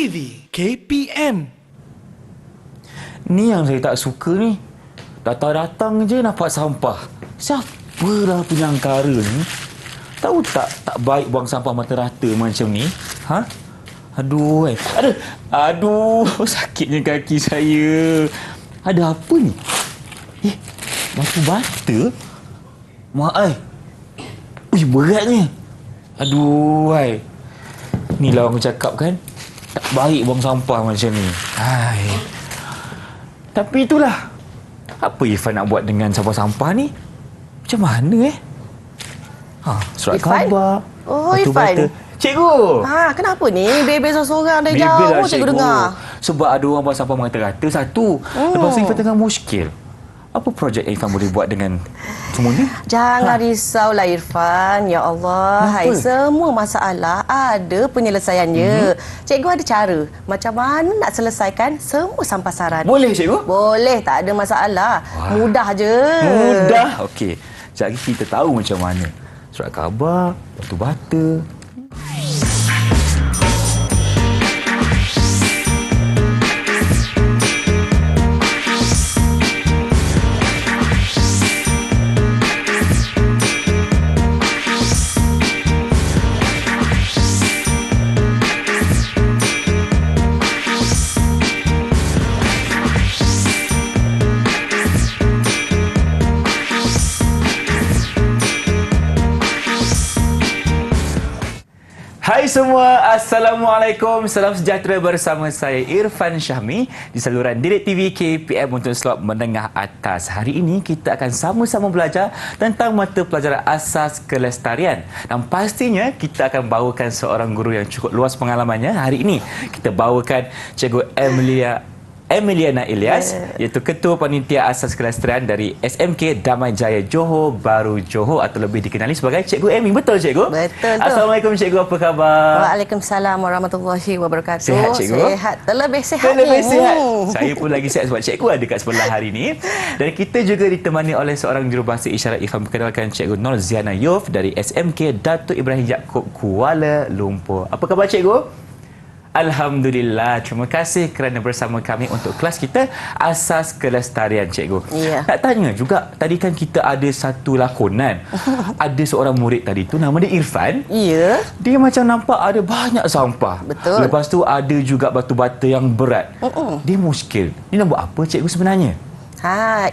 TV KPM. Ni yang saya tak suka ni. Datang-datang je nampak sampah. Siapalah penyangkara ni? Tahu tak baik buang sampah mata rata macam ni? Ha? Aduh, Aduh, sakitnya kaki saya. Ada apa ni? Batu bata? Mak ai. Beratnya. Aduh, Inilah orang cakap kan, tak baik buang sampah macam ni. Tapi itulah, apa Irfan nak buat dengan sampah-sampah ni? Macam mana surat Irfan? khabar. Oh, batu Irfan. bata. Cikgu! Kenapa ni? Bebel seorang-seorang dari Bebel jauh lah, cikgu dengar. Sebab ada orang buang sampah mata rata satu. Lepas tu Irfan tengah muskil. Apa projek yang Irfan boleh buat dengan semua ni? Jangan risaulah Irfan. Ya Allah. Kenapa? Semua masalah ada penyelesaiannya. Cikgu ada cara. Macam mana nak selesaikan semua sampasaran. Boleh, cikgu? Boleh. Tak ada masalah. Mudah je. Mudah. Okey. Sekejap lagi kita tahu macam mana. Surat khabar, batu bata. Hai semua, Assalamualaikum. Salam sejahtera bersama saya Irfan Syahmi di saluran Didik TV KPM untuk slot menengah atas. Hari ini kita akan sama-sama belajar tentang mata pelajaran asas kelestarian. Dan pastinya kita akan bawakan seorang guru yang cukup luas pengalamannya. Hari ini kita bawakan Cikgu Emiliana Ilyas, iaitu Ketua Panitia Asas Kelestarian dari SMK Damai Jaya Johor Bahru Johor, atau lebih dikenali sebagai Cikgu Emi. Betul, Cikgu? Betul tu. Assalamualaikum, Cikgu. Apa khabar? Waalaikumsalam warahmatullahi wabarakatuh. Sihat, Cikgu? Sihat. Terlebih sihat Lebih ni. sihat. Saya pun lagi sihat sebab Cikgu ada kat sebelah hari ini. Dan kita juga ditemani oleh seorang jurubahasa isyarat. Irfan perkenalkan Cikgu Nurziana Yof dari SMK Datuk Ibrahim Yaakob, Kuala Lumpur. Apa khabar, Cikgu? Alhamdulillah. Terima kasih kerana bersama kami untuk kelas kita Asas Kelestarian, Cikgu. Ya. Nak tanya juga, tadi kan kita ada satu lakonan. Ada seorang murid tadi tu, nama dia Irfan. Ya. Dia macam nampak ada banyak sampah. Betul. Lepas tu ada juga batu bata yang berat. Dia muskil. Dia nak buat apa, Cikgu, sebenarnya?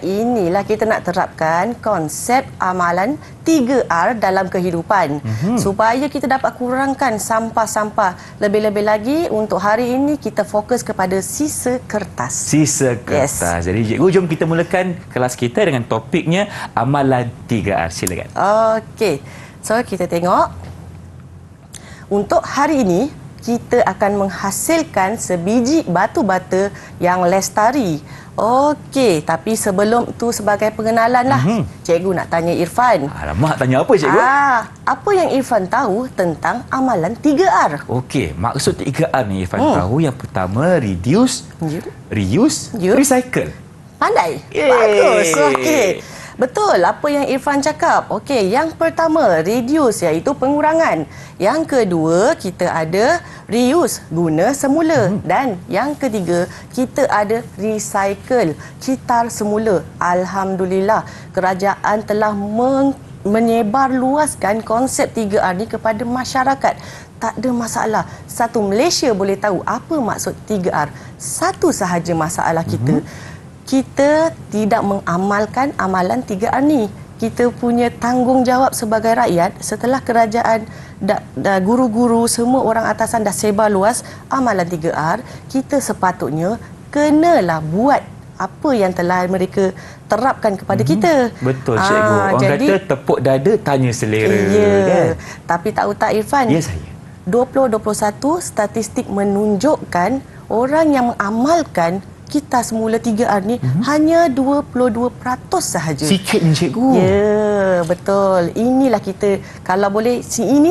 Inilah kita nak terapkan konsep amalan 3R dalam kehidupan. Supaya kita dapat kurangkan sampah-sampah. Lebih-lebih lagi untuk hari ini kita fokus kepada sisa kertas. Sisa kertas. Yes. Jadi, Cikgu, jom kita mulakan kelas kita dengan topiknya amalan 3R. Silakan. Okey. So kita tengok. Untuk hari ini kita akan menghasilkan sebiji batu bata yang lestari. Okey, tapi sebelum tu sebagai pengenalan lah, Cikgu nak tanya Irfan. Alamak, tanya apa, Cikgu? Apa yang Irfan tahu tentang amalan 3R? Okey, maksud 3R ni Irfan tahu. Yang pertama, reduce, reuse, recycle. Pandai? Yeay. Bagus. Okey. Betul apa yang Irfan cakap. Okey, yang pertama reduce, iaitu pengurangan. Yang kedua kita ada reuse, guna semula. Dan yang ketiga kita ada recycle, kitar semula. Alhamdulillah, kerajaan telah menyebar luaskan konsep 3R ni kepada masyarakat. Tak ada masalah. Satu Malaysia boleh tahu apa maksud 3R. Satu sahaja masalah kita tidak mengamalkan amalan 3R ni. Kita punya tanggungjawab sebagai rakyat setelah kerajaan, guru-guru, semua orang atasan dah sebar luas amalan 3R, kita sepatutnya kenalah buat apa yang telah mereka terapkan kepada kita. Betul, Cikgu. Orang jadi, kata tepuk dada, tanya selera. Ya. Kan? Tapi tahu tak Irfan? Ya, saya. 2021 statistik menunjukkan orang yang mengamalkan kita semula 3R ni hanya 22% sahaja. Sikit ni, Cikgu. Ya, betul. Inilah kita, kalau boleh,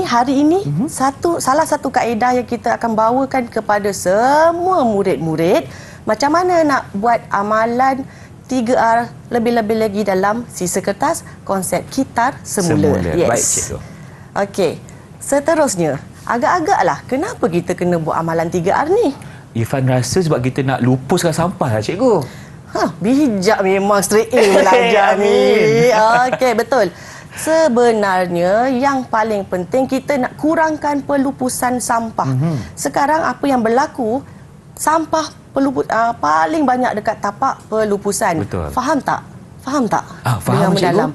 hari ini salah satu kaedah yang kita akan bawakan kepada semua murid-murid, macam mana nak buat amalan 3R lebih-lebih lagi dalam sisa kertas, konsep kitar semula. Yes. Baik, Cikgu. Okey. Seterusnya, agak-agaklah kenapa kita kena buat amalan 3R ni? Irfan rasa sebab kita nak lupuskan sampah lah cikgu. Bijak memang straight A belajar ni. Okey, betul. Sebenarnya yang paling penting kita nak kurangkan pelupusan sampah. Sekarang apa yang berlaku, sampah paling banyak dekat tapak pelupusan. Betul. Faham tak? Faham tak? Faham, cikgu.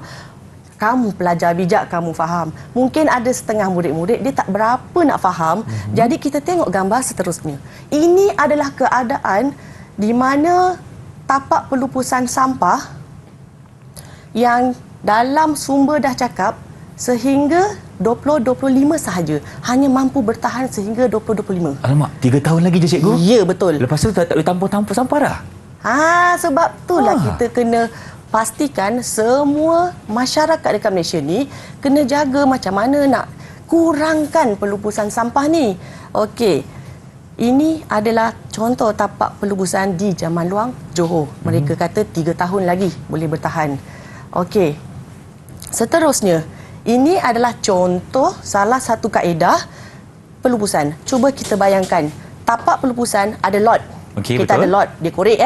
Kamu pelajar bijak, kamu faham. Mungkin ada setengah murid-murid dia tak berapa nak faham. Jadi kita tengok gambar seterusnya. Ini adalah keadaan di mana tapak pelupusan sampah yang dalam sumber dah cakap sehingga 2025 sahaja. Hanya mampu bertahan sehingga 2025. Alamak, 3 tahun lagi je cikgu? Ya, betul. Lepas tu tak boleh tampung-tampung sampah dah? Sebab itulah kita kena pastikan semua masyarakat dekat Malaysia ni kena jaga macam mana nak kurangkan pelupusan sampah ni. Okey. Ini adalah contoh tapak pelupusan di Zaman Luang, Johor. Mereka kata 3 tahun lagi boleh bertahan. Okey. Seterusnya, ini adalah contoh salah satu kaedah pelupusan. Cuba kita bayangkan, tapak pelupusan ada lot. Okey, kita betul. ada lot, dia korek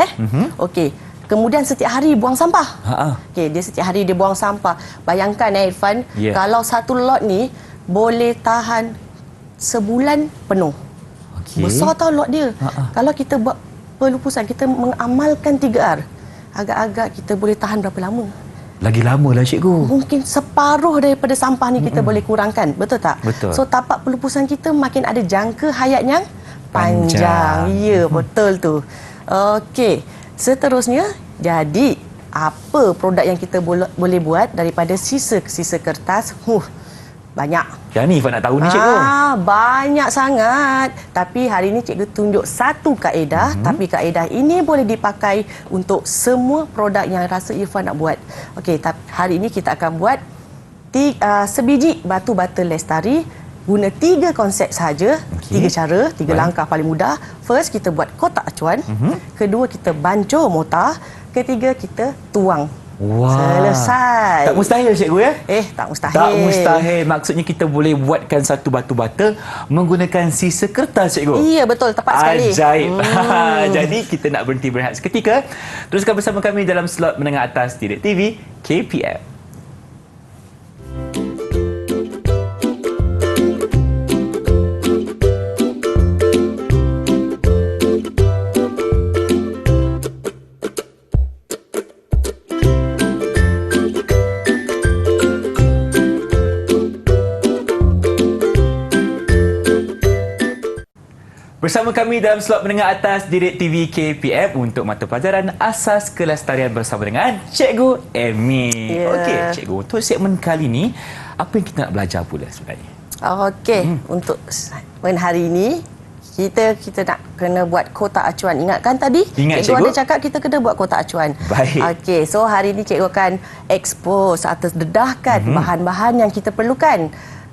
Okey. Kemudian setiap hari buang sampah. Okey, dia setiap hari dia buang sampah. Bayangkan Irfan, kalau satu lot ni boleh tahan sebulan penuh. Okey. Besar tau lot dia. Kalau kita buat pelupusan, kita mengamalkan 3R. Agak-agak kita boleh tahan berapa lama? Lagi lama lah cikgu. Mungkin separuh daripada sampah ni kita boleh kurangkan. Betul tak? Betul. So tapak pelupusan kita makin ada jangka hayat yang panjang. Ya, betul tu. Okey. Seterusnya, jadi apa produk yang kita boleh buat daripada sisa kertas? Banyak. Yang ni Ifan nak tahu ni cikgu. Banyak sangat. Tapi hari ini cikgu tunjuk satu kaedah. Tapi kaedah ini boleh dipakai untuk semua produk yang rasa Irfan nak buat. Okey, hari ini kita akan buat sebiji batu bata lestari. Guna 3 konsep sahaja, 3 cara, 3 langkah paling mudah. First, kita buat kotak acuan. Kedua, kita bancur mortar. Ketiga, kita tuang. Selesai. Tak mustahil cikgu ya? Tak mustahil. Tak mustahil. Maksudnya kita boleh buatkan satu batu bata menggunakan sisa kertas cikgu. Ya, betul. Tepat sekali. Ajaib. Jadi kita nak berhenti berehat seketika. Teruskan bersama kami dalam slot menengah atas Didik TV KPM. Bersama kami dalam slot menengah atas Didik TV KPM untuk mata pelajaran Asas Kelestarian bersama dengan Cikgu Amy. Okey, Cikgu, untuk segmen kali ini, apa yang kita nak belajar pula sebenarnya? Okey, untuk segmen hari ini, kita nak kena buat kotak acuan. Ingatkan tadi? Ingat, Cikgu ada cakap kita kena buat kotak acuan. Baik. Okey, so hari ini Cikgu akan expose atau dedahkan bahan-bahan yang kita perlukan.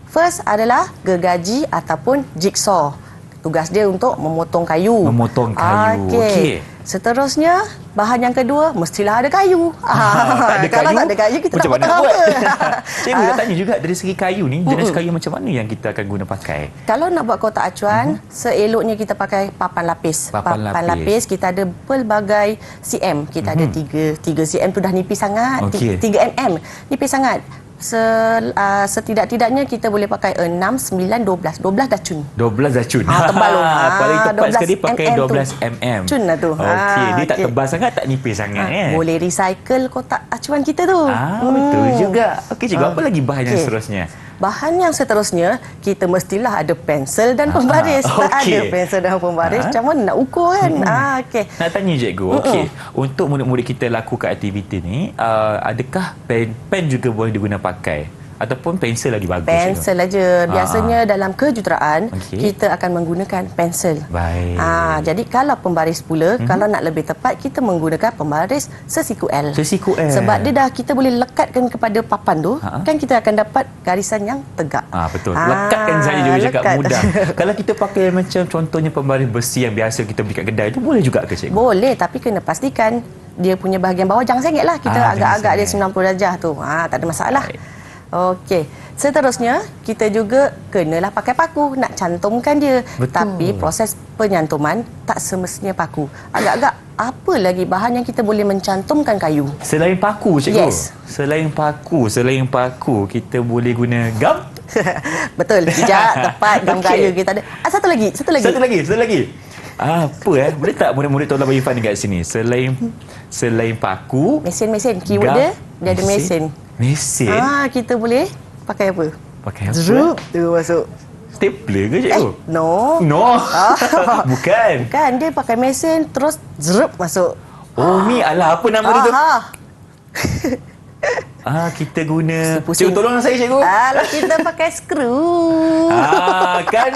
First adalah gergaji ataupun jigsaw. Tugas dia untuk memotong kayu. Memotong kayu. Okey. Seterusnya, bahan yang kedua, mestilah ada kayu. Kalau tak ada kayu, kita macam tak mana potong buat? apa. Cikgu nak tanya juga, dari segi kayu ni, jenis kayu macam mana yang kita akan guna pakai? Kalau nak buat kotak acuan, seeloknya kita pakai papan lapis. Papan lapis. Kita ada pelbagai cm. Kita ada 3 cm tu dah nipis sangat. Okey. 3 mm. Nipis sangat. Setidak-tidaknya kita boleh pakai 6, 9, 12. 12 dah cun. 12 dah cun. Tebal tu. Paling tepat sekali pakai 12 mm. Cun lah tu. Okey, dia tak tebal sangat, tak nipis sangat. Boleh recycle kotak acuan kita tu. Betul juga. Okey, cikgu, apa lagi bahan yang seterusnya? Bahan yang seterusnya, kita mestilah ada pensel dan pembaris. Tak ada pensel dan pembaris, macam mana nak ukur kan? Okey. Nak tanya cikgu, okey, untuk murid-murid kita lakukan aktiviti ni, adakah pen juga boleh digunakan pakai? Ataupun pensel lagi bagus? Pensel aja. Biasanya dalam kejuruteraan, kita akan menggunakan pensel. Baik. Jadi kalau pembaris pula, kalau nak lebih tepat, kita menggunakan pembaris sesiku L. Sesiku L. Sebab dia dah kita boleh lekatkan kepada papan tu, kan kita akan dapat garisan yang tegak. Betul. Lekatkan saja juga cakap mudah. Kalau kita pakai macam contohnya pembaris besi yang biasa kita beli kat kedai tu, boleh juga ke cikgu? Boleh, tapi kena pastikan dia punya bahagian bawah jangan sengit lah. Kita agak-agak dia 90 darjah tu. Tak ada masalah. Baik. Okey. Seterusnya, kita juga kenalah pakai paku nak cantumkan dia. Betul. Tapi proses penyantuman tak semestinya paku. Agak-agak apa lagi bahan yang kita boleh mencantumkan kayu? Selain paku, cikgu. Yes. Selain paku, kita boleh guna gam. Betul. Bijak, tepat, gam Okey. kayu kita ada. Satu lagi. Satu lagi. Apa boleh tak murid-murid tolong bagi Irfan dekat sini? Selain paku, Mesin. Keyword dia ada mesin. Mesin. Kita boleh pakai apa? Pakai apa? Zrup. Tu masuk. Stapler ke, cikgu? No. No. Bukan. Kan dia pakai mesin terus zrup masuk. Oh, ni alah apa nama dia tu? Aha. Kita guna... Pusing. Cikgu, tolong saya, cikgu. Alah, kita pakai skru. Kan?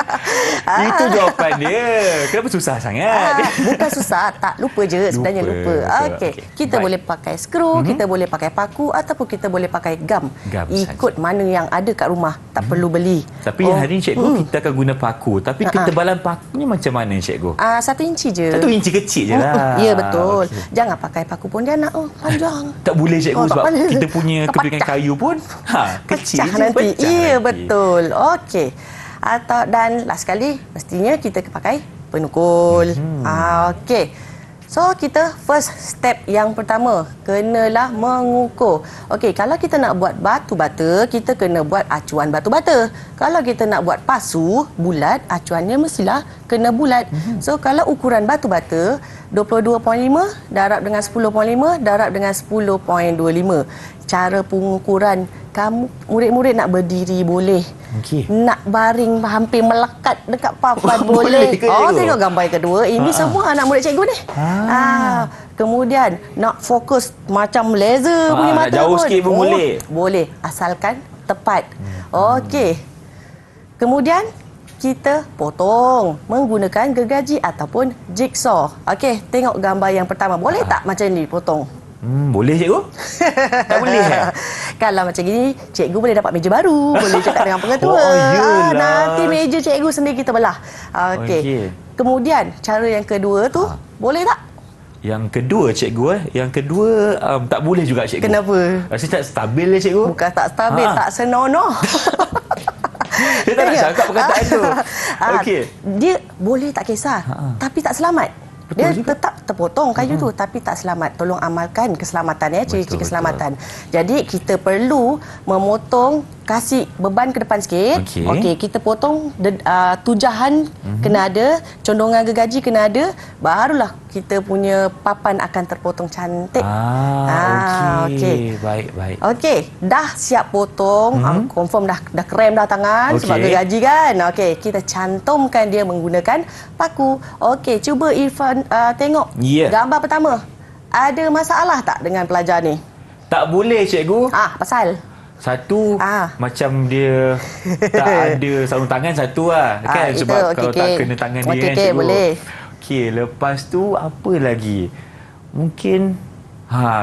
Itu jawapan dia. Kenapa susah sangat? Bukan susah, tak lupa je sebenarnya lupa. Okey, kita Baik. boleh pakai skru, kita boleh pakai paku ataupun kita boleh pakai gam. Gam Ikut mana yang ada kat rumah, tak perlu beli. Tapi hari ni, cikgu, kita akan guna paku. Tapi ketebalan pakunya macam mana, cikgu? 1 inci je. 1 inci kecil je lah. Ya, betul. Okey. Jangan pakai paku pun dia nak panjang. Tak boleh, cikgu, tak sebab boleh. kita punya Tak kepingan pecah. kayu pun kecil Pecah je. nanti. Pecah Ya, nanti. betul. Okey. Dan last kali mestinya kita pakai penukul. Okey. So, kita first step yang pertama, kenalah mengukur. Okey, kalau kita nak buat batu bata, kita kena buat acuan batu bata. Kalau kita nak buat pasu bulat, acuannya mestilah kena bulat. So, kalau ukuran batu bata 22.5 darab dengan 10.5 darab dengan 10.25. Cara pengukuran, kamu murid-murid nak berdiri boleh. Okey. Nak baring hampir melekat dekat papan Boleh boleh. ke, cikgu? Tengok gambar yang kedua. Ini semua anak murid cikgu ni. Kemudian nak fokus macam laser punya nak mata jauh pun. sikit pun boleh. Boleh, asalkan tepat. Okey. Kemudian kita potong menggunakan gergaji ataupun jigsaw. Okey, tengok gambar yang pertama. Boleh tak macam ni potong? Boleh, cikgu? Tak boleh, Kalau macam gini, cikgu boleh dapat meja baru. Boleh cakap dengan pengetua. Oh, iyalah. Nanti meja cikgu sendiri kita belah. Okey. Okey. Kemudian, cara yang kedua tu, boleh tak? Yang kedua, cikgu, yang kedua tak boleh juga, cikgu. Kenapa? Rasa tak stabil lah, cikgu. Bukan tak stabil, tak senonoh. Dia tak nak cakap perkataan tu. Okey. Dia boleh tak kisah, tapi tak selamat. Dia juga. tetap terpotong kayu tu tapi tak selamat. Tolong amalkan keselamatan ya, ciri-ciri Betul, keselamatan. Jadi kita perlu memotong, kasih beban ke depan sikit. Okey, kita potong tujahan kena ada, condongan gergaji kena ada, barulah kita punya papan akan terpotong cantik. Okey. Baik. Okey, dah siap potong, confirm dah krem dah tangan sebab Okey. gergaji kan. Okey, kita cantumkan dia menggunakan paku. Okey, cuba Irfan tengok Ya. gambar pertama. Ada masalah tak dengan pelajar ni? Tak boleh, cikgu. Pasal? Satu, macam dia tak ada sarung tangan satu lah. Kan? Itu, Sebab okey, kalau tak okey. kena tangan dia Okey, kan, okey, cikgu. boleh. Okey, lepas tu apa lagi? Mungkin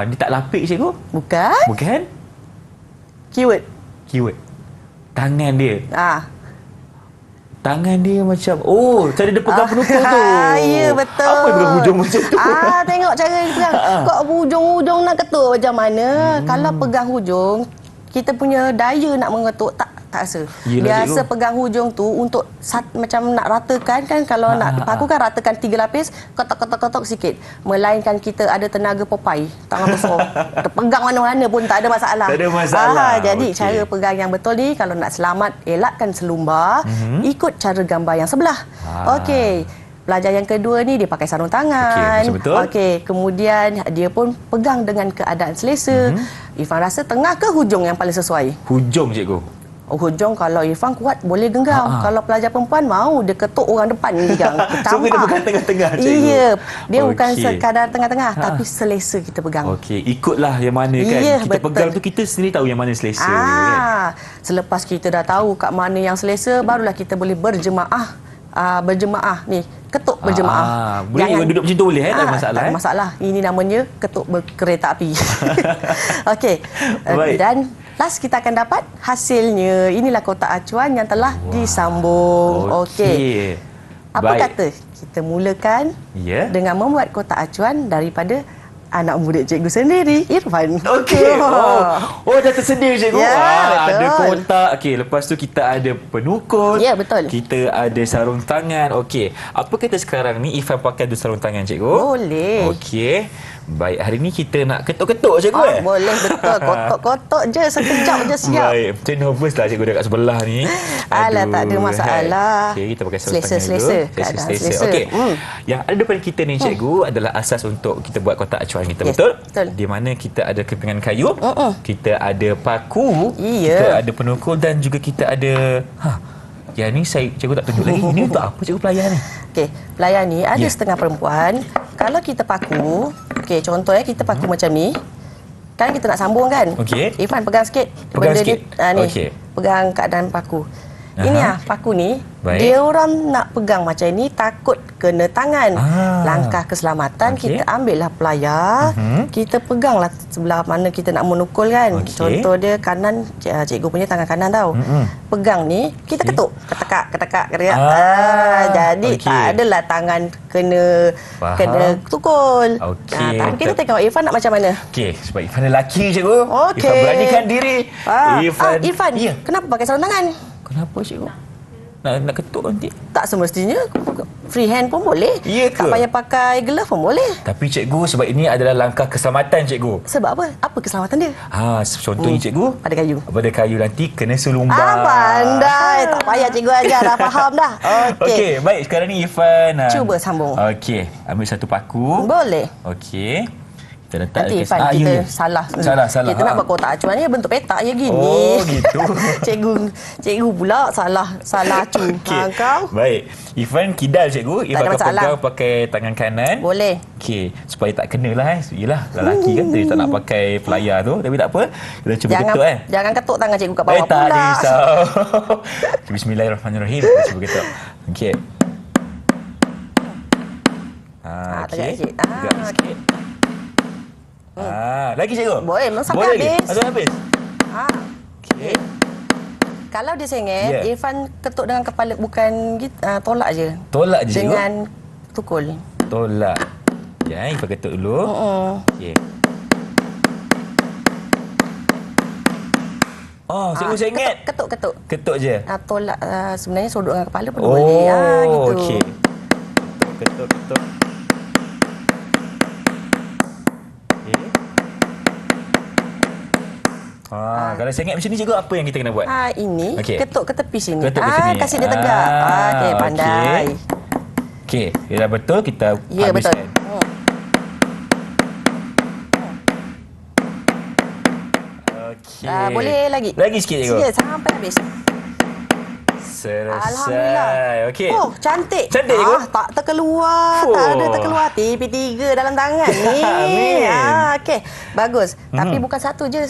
dia tak lapik, cikgu? Bukan? Bukan? Keyword. Tangan dia. Tangan dia macam cara dia pegang penukul tu. Ya, betul. Apa dia pegang hujung macam tu? Tengok cara dia pegang. Kok hujung-hujung nak ketuk macam mana? Kalau pegang hujung, kita punya daya nak mengetuk tak rasa. Yelah, Biasa cikgu. pegang hujung tu untuk macam nak ratakan kan, kalau nak paku kan ratakan 3 lapis, kotak-kotak sikit. Melainkan kita ada tenaga Popeye, tangan besar. Terpegang mana-mana pun tak ada masalah. Tak ada masalah. Jadi Okey. cara pegang yang betul ni, kalau nak selamat elakkan selumbar, ikut cara gambar yang sebelah. Okey. Pelajar yang kedua ni dia pakai sarung tangan. Okey, betul. Okey, kemudian dia pun pegang dengan keadaan selesa. Irfan rasa tengah ke hujung yang paling sesuai? Hujung, cikgu. Hujung kalau Irfan kuat boleh genggam. Kalau pelajar perempuan mau dia ketuk orang depan ni kan. So, dia pegang tengah-tengah, cikgu. Iya, dia bukan Okey. sekadar tengah-tengah tapi selesa kita pegang. Okey, ikutlah yang mana kan. Ya, Kita betul. pegang tu kita sendiri tahu yang mana selesa kan. Selepas kita dah tahu kat mana yang selesa, barulah kita boleh berjemaah. Berjemaah ni, ketuk berjemaah. Boleh duduk macam tu boleh tak ada masalah. Tak ada masalah. Ini namanya ketuk berkereta api. Okey. Baik. Dan last kita akan dapat hasilnya. Inilah kotak acuan yang telah disambung. Okey. Apa Baik. kata kita mulakan Ya. dengan membuat kotak acuan daripada anak murid cikgu sendiri, Irfan. Okey. Oh, dah tersedia cikgu. Ya, betul. Ada kotak. Okey, lepas tu kita ada penukul. Ya, betul. Kita ada sarung tangan. Okey. Apa kata sekarang ni Ifan pakai tu sarung tangan cikgu? Boleh. Okey. Baik, hari ni kita nak ketuk-ketuk cikgu Boleh, betul. Kotok-kotok je, sekejap je siap. Baik, macam nervous lah cikgu dekat sebelah ni. Alah, tak ada masalah. Okey, kita pakai sarung tangan Selesa. dulu. Selesa. Okey. Yang ada depan kita ni cikgu adalah asas untuk kita buat kotak acuan kita, Yes, betul? betul. Di mana kita ada kepingan kayu, kita ada paku, Iya. kita ada penukul dan juga kita ada yang ni cikgu tak tunjuk lagi. Ini untuk apa cikgu pelayan ni? Okey, pelayan ni ada Ya. setengah perempuan. Kalau kita paku, okey, contohnya kita paku macam ni. Kan kita nak sambung kan? Okey. Irfan pegang sikit. Pegang benda sikit. Ni. Okey. Pegang keadaan paku. Ini paku ni, Baik. dia orang nak pegang macam ni takut kena tangan. Langkah keselamatan, Okey. kita ambillah pelayar, kita peganglah sebelah mana kita nak menukul kan. Okey. Contoh dia kanan, cikgu punya tangan kanan tau. Pegang ni, kita ketuk, ketekak. Jadi okey. tak adalah tangan kena Faham. tukul. Okey. Tapi kita tengok Irfan nak macam mana. Okey, sebab Ifan lelaki cikgu. Okey. Ifan beranikan diri. Irfan, Ya. kenapa pakai sarung tangan? Kenapa cikgu? Nak ketuk nanti. Tak semestinya free hand pun boleh. Ya ke? Tak payah pakai glove pun boleh. Tapi cikgu, sebab ini adalah langkah keselamatan cikgu. Sebab apa? Apa keselamatan dia? Contohnya cikgu, Pada kayu. pada kayu nanti kena selumbang. Pandai. Tak payah cikgu ajar. Dah faham dah. Okey. Okey, baik. Sekarang ni Irfan Cuba sambung. Okey, ambil satu paku. Boleh. Okey. Kita letak Nanti dekat Irfan, ya, kita ya. salah. Salah. Kita nak buat kotak acuan ni bentuk petak je gini. Oh, gitu. Cikgu pula salah acu. Okey. Kau? Baik. Irfan kidal cikgu. Irfan ada akan masalah. pegang pakai tangan kanan. Boleh. Okey, supaya tak kena lah Yelah, lelaki kan dia tak nak pakai pelayar tu. Tapi tak apa. Kita cuba ketuk Jangan ketuk tangan cikgu kat bawah tak pula. risau. Bismillahirrahmanirrahim. Kita cuba ketuk. Okey. tegak sikit. Tegak sikit. Lagi cikgu? Boleh, memang sampai Boleh lagi? habis. Sampai habis? Okey. Kalau dia sengit, Ya. Irfan ketuk dengan kepala, bukan tolak je. Tolak je cikgu? Dengan tukul. Tolak. Ya, Ifan ketuk dulu. Okey. Oh, cikgu sengit. Ketuk. Ketuk je? Tolak, sebenarnya sodok dengan kepala pun boleh. Gitu. Okey. Ketuk. Okey. Kalau sengit macam ni cikgu, apa yang kita kena buat? Ini Okey. ketuk ke tepi sini. Ketuk ke sini. Kasih dia tegak. Okey, pandai. Okey, dah betul, kita Ya, betul. habiskan. Okey. Boleh lagi. Lagi sikit cikgu. Ya, sampai habis. Selesai. Alhamdulillah. Okey. Oh, cantik. Cantik, cikgu? Tak terkeluar. Oh. Tak ada terkeluar. TP3 dalam tangan ni. Amin. Okey, bagus. Tapi bukan satu je.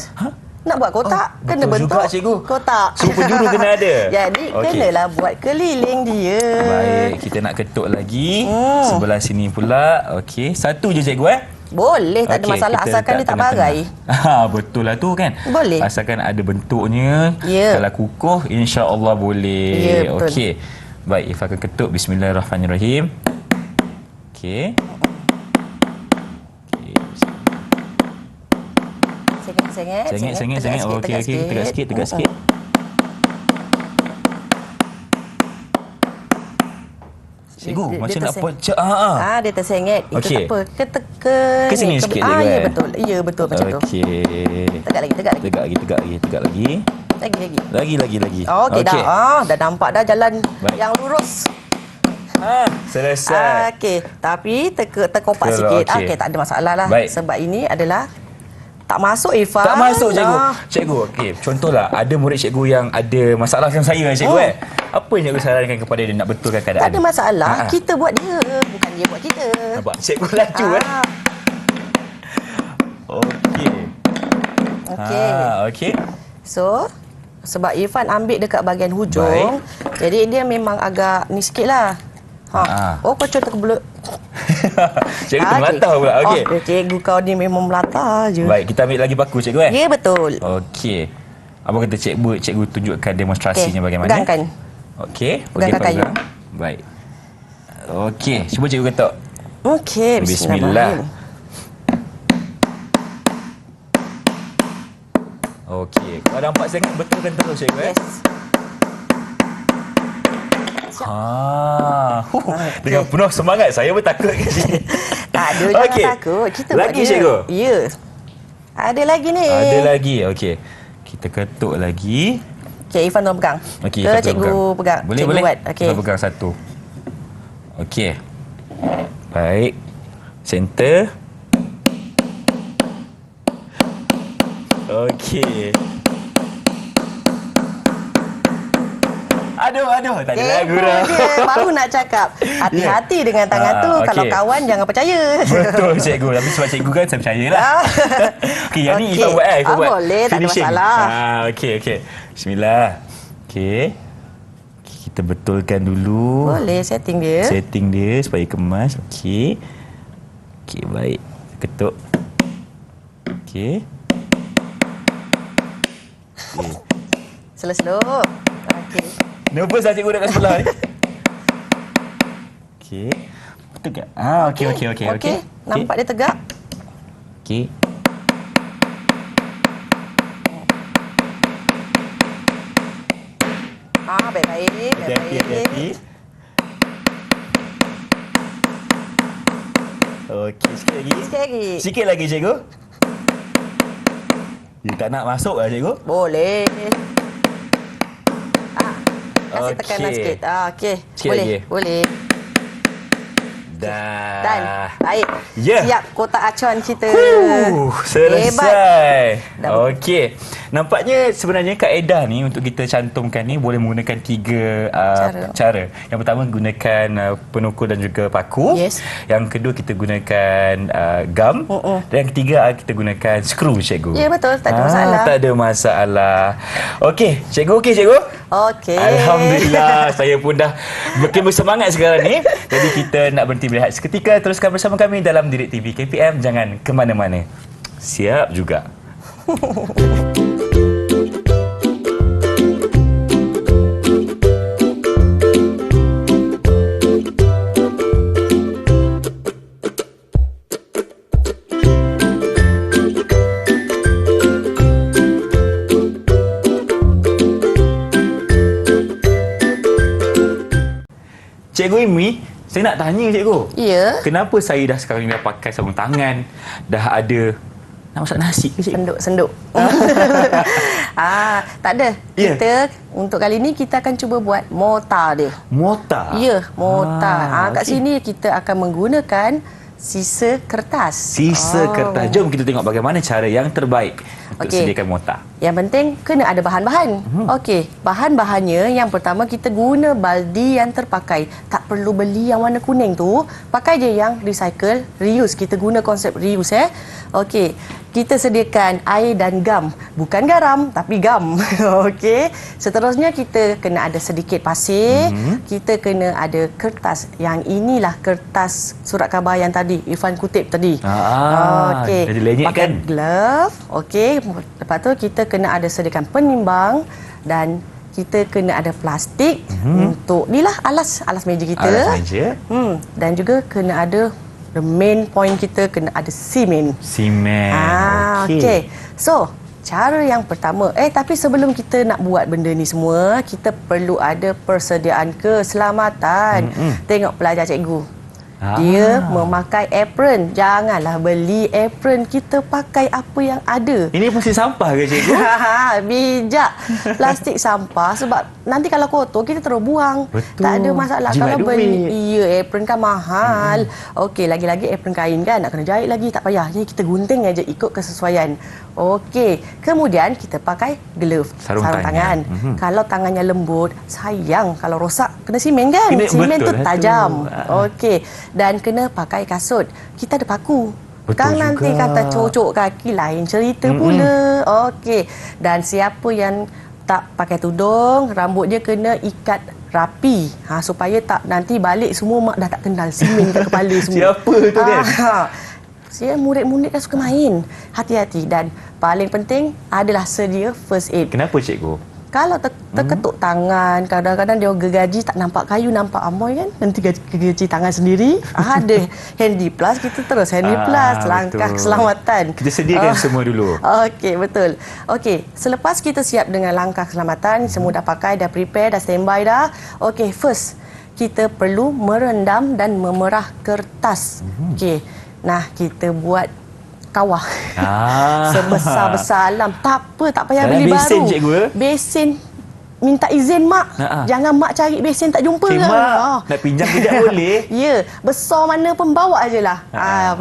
Nak buat kotak, kena betul bentuk juga, cikgu. kotak. Semua penjuru kena ada. Jadi, Okey. kenalah buat keliling dia. Baik, kita nak ketuk lagi. Sebelah sini pula. Okey, satu je cikgu Boleh, tak ada Okey, masalah. kita Asalkan letak dia tak tengah-tengah. barai. Betul lah tu kan. Boleh. Asalkan ada bentuknya. Ya. Kalau kukuh, insya-Allah boleh. Ya, betul. Okey. Baik, Ifah akan ketuk. Bismillahirrahmanirrahim. Okey. Sengit. Sengit. Okey. Tegak sikit. Cikgu, macam nak buat dia tersengit. Itu Okey. tak apa. Ke sini sikit je, Ya, kan? betul. Ya, betul macam tu. Okey. Tegak lagi. Tegak lagi. Lagi. Okey, dah. Dah nampak dah jalan Baik. yang lurus. Selesai. Okey, tapi terkopak Betul, sikit. okey. Okey, tak ada masalah lah. Baik. Sebab ini adalah tak masuk Irfan. Tak masuk cikgu. Cikgu, okey. Contohlah, ada murid cikgu yang ada masalah macam saya cikgu Apa yang cikgu sarankan kepada dia nak betulkan keadaan? Tak ada masalah. Kita buat dia, bukan dia buat kita. Nampak? Cikgu laju Okey. Okey. So, sebab Irfan ambil dekat bahagian hujung, jadi dia memang agak ni sikit lah. Oh, kau contoh kebelut. Cikgu tu melata pula. Okey. Cikgu kau ni memang melata je. Baik, kita ambil lagi paku cikgu Ya, betul. Okey. Apa kata cikgu tunjukkan demonstrasinya bagaimana? Pegangkan. Okey. Pegangkan kayu. Baik. Okey, cuba cikgu ketuk. Okey, Bismillah. Okey. Kalau nampak sangat betulkan terus cikgu Yes. Dengan penuh semangat saya pun takut. Tak ada, jangan Okey. takut. Kita Lagi buat dia. cikgu? Ya. Ada lagi ni. Ada lagi. Okey. Kita ketuk lagi. Okey, Irfan tolong pegang. Okey, Ke Irfan tolong cikgu pegang. Boleh, Cikgu boleh. buat. Okey. Kita pegang satu. Okey. Baik. Center. Okey. Aduh. Tak ada lagu Cikgu dah. dia baru nak cakap. Hati-hati dengan tangan tu. okey. Kalau kawan, jangan percaya. Betul cikgu. Tapi sebab cikgu kan saya percayalah. Okey, yang ni Okey. Ifan buat Ifan buat. Boleh, tak ada finishing. masalah. Okey. Bismillah. Okey. Kita betulkan dulu. Boleh, setting dia. Setting dia supaya kemas. Okey. Okey, baik. Ketuk. Okey. Slow-slow. Okey. Nervous lah cikgu dekat sebelah ni. Okey. Betul ke? Okey. Nampak dia tegak? Okey. Baik-baik. Hati-hati. Okey, sikit lagi. Sikit lagi. Sikit lagi cikgu. You tak nak masuk lah cikgu? Boleh. Kasih tekanan Okey. sikit. Okey. Sikit Boleh. lagi. Boleh. Dah. Dan baik. Ya. Siap kotak acuan kita. Selesai. Dah. Okey. Nampaknya sebenarnya kaedah ni untuk kita cantumkan ni boleh menggunakan 3 cara. Yang pertama gunakan penukul dan juga paku. Yes. Yang kedua kita gunakan gam. Dan yang ketiga kita gunakan skru cikgu. Ya, betul. Tak ada masalah. Tak ada masalah. Okey, cikgu cikgu. Okey. Alhamdulillah, saya pun dah makin bersemangat sekarang ni. Jadi kita nak berhenti berehat seketika. Teruskan bersama kami dalam Didik TV KPM. Jangan ke mana-mana. Siap juga. Cikgu Imi, saya nak tanya cikgu. Ya. Kenapa saya dah sekarang ni dah pakai sarung tangan, dah ada nak masak nasi ke cikgu? Senduk. Tak ada. Ya. Kita untuk kali ni kita akan cuba buat mortar dia. Mortar. Ya, mortar. Kat okey. sini kita akan menggunakan sisa kertas. Sisa kertas. Jom kita tengok bagaimana cara yang terbaik untuk Okey. sediakan mortar. Yang penting kena ada bahan-bahan. Okey, bahan-bahannya yang pertama kita guna baldi yang terpakai. Tak perlu beli yang warna kuning tu. Pakai je yang recycle, reuse. Kita guna konsep reuse Okey, kita sediakan air dan gam. Bukan garam tapi gam. Okey. Seterusnya kita kena ada sedikit pasir. Kita kena ada kertas. Yang inilah kertas surat khabar yang tadi Irfan kutip tadi. Okey. Jadi lenyek Pakai kan? glove. Okey. Lepas tu kita kena ada sediakan penimbang dan kita kena ada plastik untuk inilah alas meja kita. Alas meja. Dan juga kena ada the main point kita kena ada simen. Simen. Okey. So, cara yang pertama, tapi sebelum kita nak buat benda ni semua, kita perlu ada persediaan keselamatan. Tengok pelajar cikgu. Dia memakai apron. Janganlah beli apron. Kita pakai apa yang ada. Ini pasti sampah ke cikgu? Bijak. Plastik sampah sebab nanti kalau kotor kita terus buang. Betul. Tak ada masalah. Jimat Kalau duit. beli apron kan mahal. Okey, lagi-lagi apron kain kan nak kena jahit lagi, tak payah. Ni kita gunting aja ikut kesesuaian. Okey, kemudian kita pakai glove, Sarung tangan. tangan. Kalau tangannya lembut, sayang kalau rosak kena simen kan. betul Simen tu lah tu. tajam. Okey, dan kena pakai kasut. Kita ada paku. Betul Kan juga. nanti kata cocok kaki lain cerita pula. Okey. Dan siapa yang tak pakai tudung, rambut dia kena ikat rapi. Supaya tak nanti balik semua mak dah tak kenal simen kat kepala semua. Siapa tu kan? Saya murid-murid kan suka main. Hati-hati dan paling penting adalah sedia first aid. Kenapa cikgu? Kalau terketuk tangan, kadang-kadang dia gergaji tak nampak kayu, nampak amoy kan. Nanti gergaji tangan sendiri. Ada handy plus, kita terus handy plus. Langkah betul. keselamatan. Kita sediakan semua dulu. Okey, betul. Okey, selepas kita siap dengan langkah keselamatan, semua dah pakai, dah prepare, dah standby dah. Okey, first kita perlu merendam dan memerah kertas. Okey. Nah, kita buat kawah. Sebesar-besar alam. Tak apa, tak payah Dalam beli besen, baru. cikgu? Besen. Minta izin mak. Jangan mak cari besen tak jumpa ke. Mak, nak pinjam kejap boleh? Ya, besar mana pun bawa ajalah.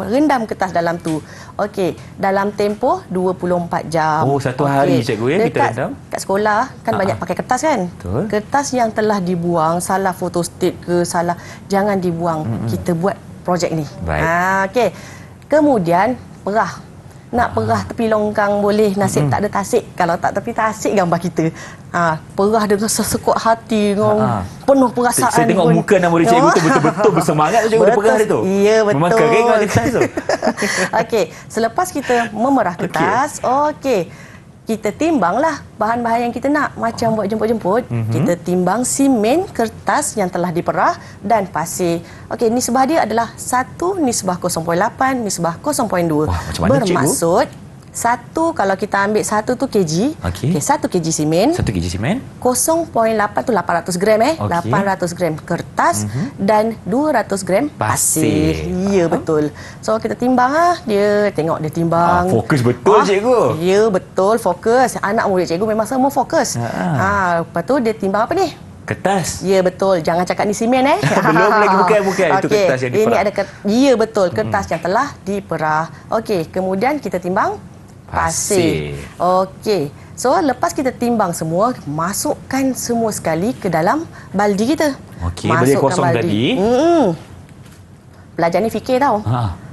Rendam kertas dalam tu. Okey, dalam tempoh 24 jam. Oh, satu hari cikgu ya kita rendam? Kat sekolah kan banyak pakai kertas kan? Betul. Kertas yang telah dibuang, salah photostat ke, salah, jangan dibuang. Kita buat projek ni. Baik. Okey. Kemudian perah. Nak perah tepi longkang boleh, nasib tak ada tasik. Kalau tak tepi tasik gambar kita. Perah dengan sesekuat hati, penuh perasaan. Saya tengok pun. muka anak murid cikgu tu betul-betul bersemangat cikgu dia perah dia tu. Ya, betul. Memang kering dengan kertas tu. Okey, selepas kita memerah kertas, okey. Kita timbanglah bahan-bahan yang kita nak. Macam buat jemput-jemput, kita timbang simen, kertas yang telah diperah dan pasir. Okey, nisbah dia adalah 1 nisbah 0.8 nisbah 0.2. Wah, macam mana, cikgu? Bermaksud, satu kalau kita ambil satu tu kg, Okey. 1 kg simen, 1 kg simen. 0.8 tu 800 gram Okey. 800 gram kertas dan 200 gram pasir. Ya, betul. So kita timbang dia, tengok dia timbang. Fokus betul cikgu. Ya, betul, fokus. Anak murid cikgu memang semua fokus. Lepas tu dia timbang apa ni? Kertas. Ya, betul. Jangan cakap ni simen Belum lagi, bukan. Itu Okey, kertas yang diperah. Ini ada ya, betul, kertas yang telah diperah. Okey, kemudian kita timbang pasir. Okey. So, lepas kita timbang semua, masukkan semua sekali ke dalam baldi kita. Okey, baldi kosong tadi. Pelajar ni fikir tau.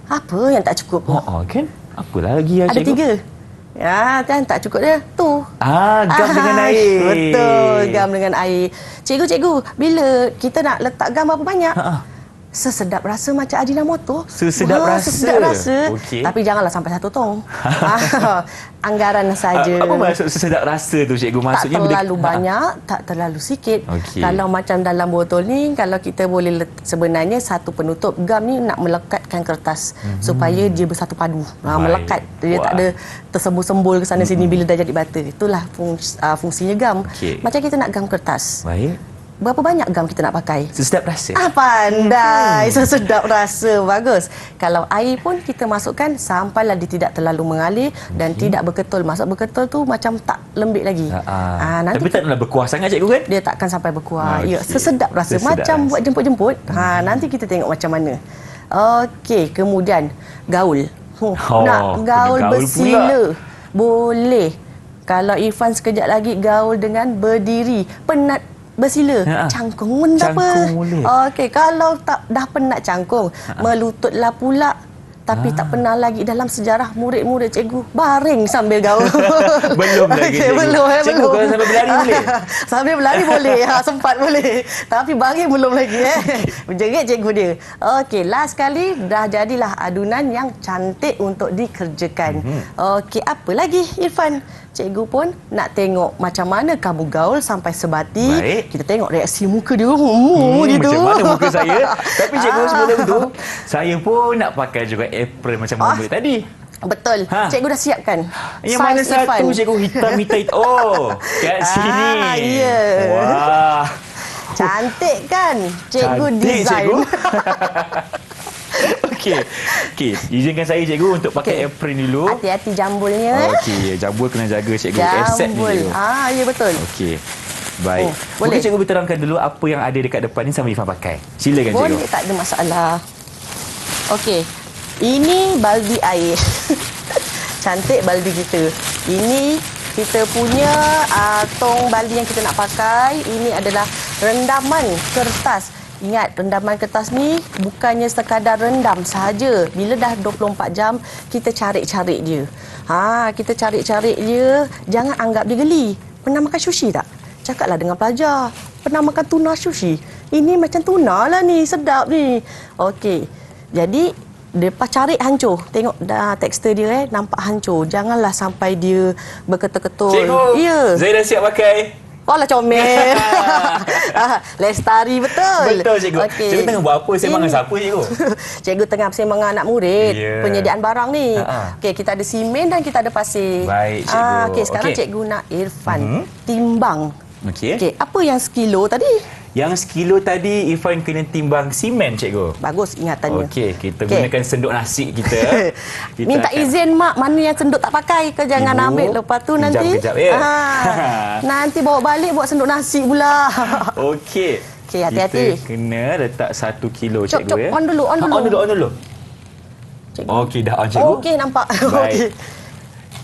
Apa yang tak cukup? Kan? Apa lagi ya, Ada cikgu? 3. Ya, kan tak cukup dia. Tu. Gam dengan air. Betul, gam dengan air. Cikgu, bila kita nak letak gam berapa banyak? Sesedap rasa macam Ajinomoto. Sesedap rasa. Sesedap rasa. Okey. Tapi janganlah sampai 1 tong. Anggaran saja. Apa maksud sesedap rasa tu cikgu? Maksudnya tak terlalu banyak, tak terlalu sikit. Okey. Kalau macam dalam botol ni, kalau kita boleh sebenarnya satu penutup gam ni nak melekatkan kertas supaya dia bersatu padu. Melekat. Dia tak ada tersembul-sembul ke sana sini bila dah jadi butter. Itulah fungsinya gam. Okey. Macam kita nak gam kertas. Baik. Berapa banyak gam kita nak pakai? Sesedap rasa. Pandai. Sesedap rasa. Bagus. Kalau air pun kita masukkan sampailah dia tidak terlalu mengalir dan tidak berketul. Maksud berketul tu macam tak lembik lagi. Nanti tapi tak nak berkuah sangat cikgu kan? dia takkan sampai berkuah. Okey. Ya, sesedap rasa. Sesedap Macam rasa. buat jemput-jemput. Nanti kita tengok macam mana. Okey, kemudian gaul. Nak gaul gaul bersila. Boleh. Kalau Irfan sekejap lagi gaul dengan berdiri. Penat bersila, cangkung pun tak apa. Cangkung boleh. Okey, kalau tak dah penat cangkung, melututlah pula. Tapi tak pernah lagi dalam sejarah murid-murid cikgu baring sambil gaul. Belum lagi, Okey, cikgu. belum. Cikgu, belum. kalau sambil berlari boleh? Sambil berlari boleh. Sempat boleh. Tapi baring belum lagi. Berjerit cikgu dia. Okey, last kali dah jadilah adunan yang cantik untuk dikerjakan. Okey, apa lagi Irfan? Cikgu pun nak tengok macam mana kamu gaul sampai sebati. Baik. Kita tengok reaksi muka dia. Gitu. Macam mana muka saya? Tapi cikgu sebelum tu, saya pun nak pakai juga apron macam murid tadi. Betul. Cikgu dah siapkan. Yang mana Saiz satu Irfan. cikgu hitam. Oh, kat sini. Ya. Wah. Cantik kan? Cikgu Cantik, design. cikgu. Okey, izinkan saya cikgu untuk pakai apron dulu. Hati-hati jambulnya. Okey, jambul kena jaga cikgu. Aset ni Jambul. cikgu. Ya betul. Okey. Baik. Boleh. Mungkin cikgu berterangkan dulu apa yang ada dekat depan ni sama Irfan pakai. Silakan cikgu. Boleh, tak ada masalah. Okey. Ini baldi air. Cantik baldi kita. Ini kita punya tong baldi yang kita nak pakai. Ini adalah rendaman kertas. Ingat, rendaman kertas ni bukannya sekadar rendam sahaja. Bila dah 24 jam, kita carik-carik dia. Kita carik-carik dia. Jangan anggap dia geli. Pernah makan sushi tak? Cakaplah dengan pelajar. Pernah makan tuna sushi? Ini macam tuna lah ni. Sedap ni. Okey. Jadi, lepas carik hancur. Tengok dah tekstur dia nampak hancur. Janganlah sampai dia berketul-ketul. Cikgu, Ya. saya dah siap pakai. Oh lah comel. Lestari betul. Betul cikgu. Okey. Cikgu tengah buat apa? Sembang dengan siapa cikgu? Cikgu tengah bersembang dengan anak murid. Ya. Penyediaan barang ni. Ha-ha. Okey, kita ada simen dan kita ada pasir. Baik, cikgu. Okey, sekarang Okey. cikgu nak Irfan timbang. Okey. Okey, apa yang sekilo tadi? Yang sekilo tadi Irfan kena timbang simen cikgu. Bagus ingatannya. Okey, kita Okey. gunakan senduk nasi kita. Kita Minta akan- izin mak mana yang senduk tak pakai ke jangan Ibu, ambil lepas tu nanti. kejap, ya. Nanti bawa balik buat senduk nasi pula. Okey. Okey, hati-hati. Kita kena letak 1 kilo Cop, cikgu cop, ya. on dulu, on dulu. On dulu. Cikgu. Okey, dah on cikgu. Okey, nampak. Baik. Okey.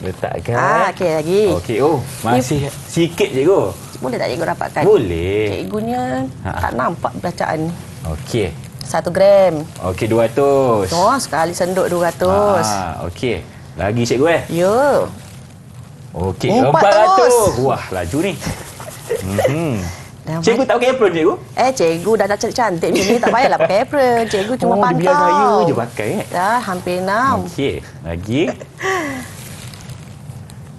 Letakkan. Okey lagi. Okey, oh, masih sikit cikgu. Boleh tak cikgu rapatkan? Boleh. Cikgunya tak nampak bacaan. Okey. 1 gram. Okey, 200. Oh, sekali senduk 200. Okey. Lagi cikgu Ya. Okey, 400. 400. Wah, laju ni. Dah Cikgu tak pakai apron cikgu? Cikgu dah cantik-cantik macam ni tak payahlah pakai apron. Cikgu cuma Dia biar pantau. gaya je pakai Dah hampir 6. Okey, lagi.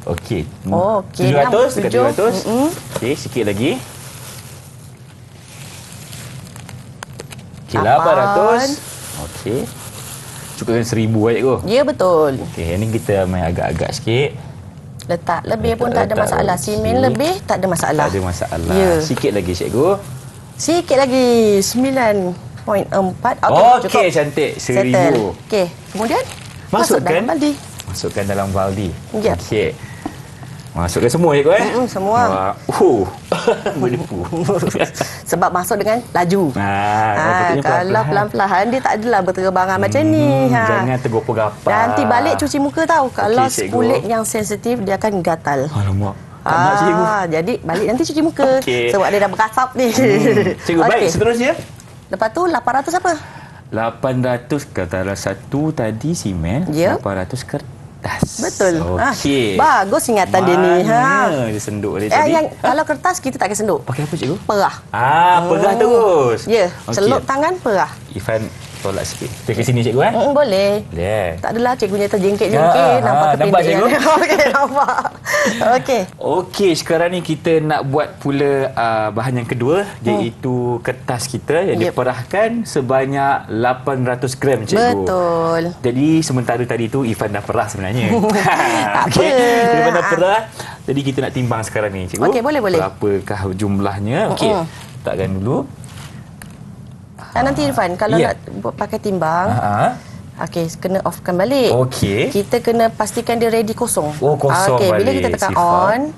Okey. Oh, okey. 700 dekat 700. 700. Okey, sikit lagi. Okey, 800. Okey. Cukupkan 1000 cikgu. Ya, betul. Okey, yang ni kita main agak-agak sikit. Letak lebih pun tak ada Letak masalah. sikit. Simen lebih tak ada masalah. Tak ada masalah. Ya. Sikit lagi cikgu. Sikit lagi. 9.4. Okey, cantik. 1000. Settle. Okey. Kemudian masuk Masukkan. dalam baldi. Masukkan dalam baldi. Ya. Okey. Masukkan semua cikgu semua. Wah. Menipu. Sebab masuk dengan laju. Patutnya Kalau pelan-pelan dia tak adalah berterbangan macam ni. Jangan tergopo-gapa. Nanti balik cuci muka tahu. Kalau Okey, cikgu. kulit yang sensitif dia akan gatal. Alamak. Tak nak cikgu. Jadi balik nanti cuci muka. Okey. Sebab dia dah berkasap ni. Cikgu, baik. Okey. Seterusnya. Lepas tu 800 apa? 800 katalah satu tadi simen. Ya. 800 kertas. Betul. Okey. Bagus ingatan dia ni. Mana dia senduk dia tadi? Yang kalau kertas kita tak kena senduk. Pakai apa cikgu? Perah. Perah terus. Ya, Okey. celup tangan perah. Irfan tolak sikit. Kita ke sini cikgu Boleh. Boleh. Tak adalah cikgunya terjengkit-jengkit. Nampak nampak, cikgu? Okey, nampak. Okey. Okey, sekarang ni kita nak buat pula bahan yang kedua iaitu kertas kita yang Yep. diperahkan sebanyak 800 gram cikgu. Betul. Jadi sementara tadi tu Irfan dah perah sebenarnya. Tak Okey, apa. Irfan dah perah. Jadi kita nak timbang sekarang ni cikgu. Okey, boleh. Berapakah jumlahnya? Okey. Letakkan dulu. Nanti Irfan, kalau Ya. nak pakai timbang, okey, kena offkan balik. Okey. Kita kena pastikan dia ready kosong. Oh, kosong Okey, bila balik, kita tekan Sifah. on.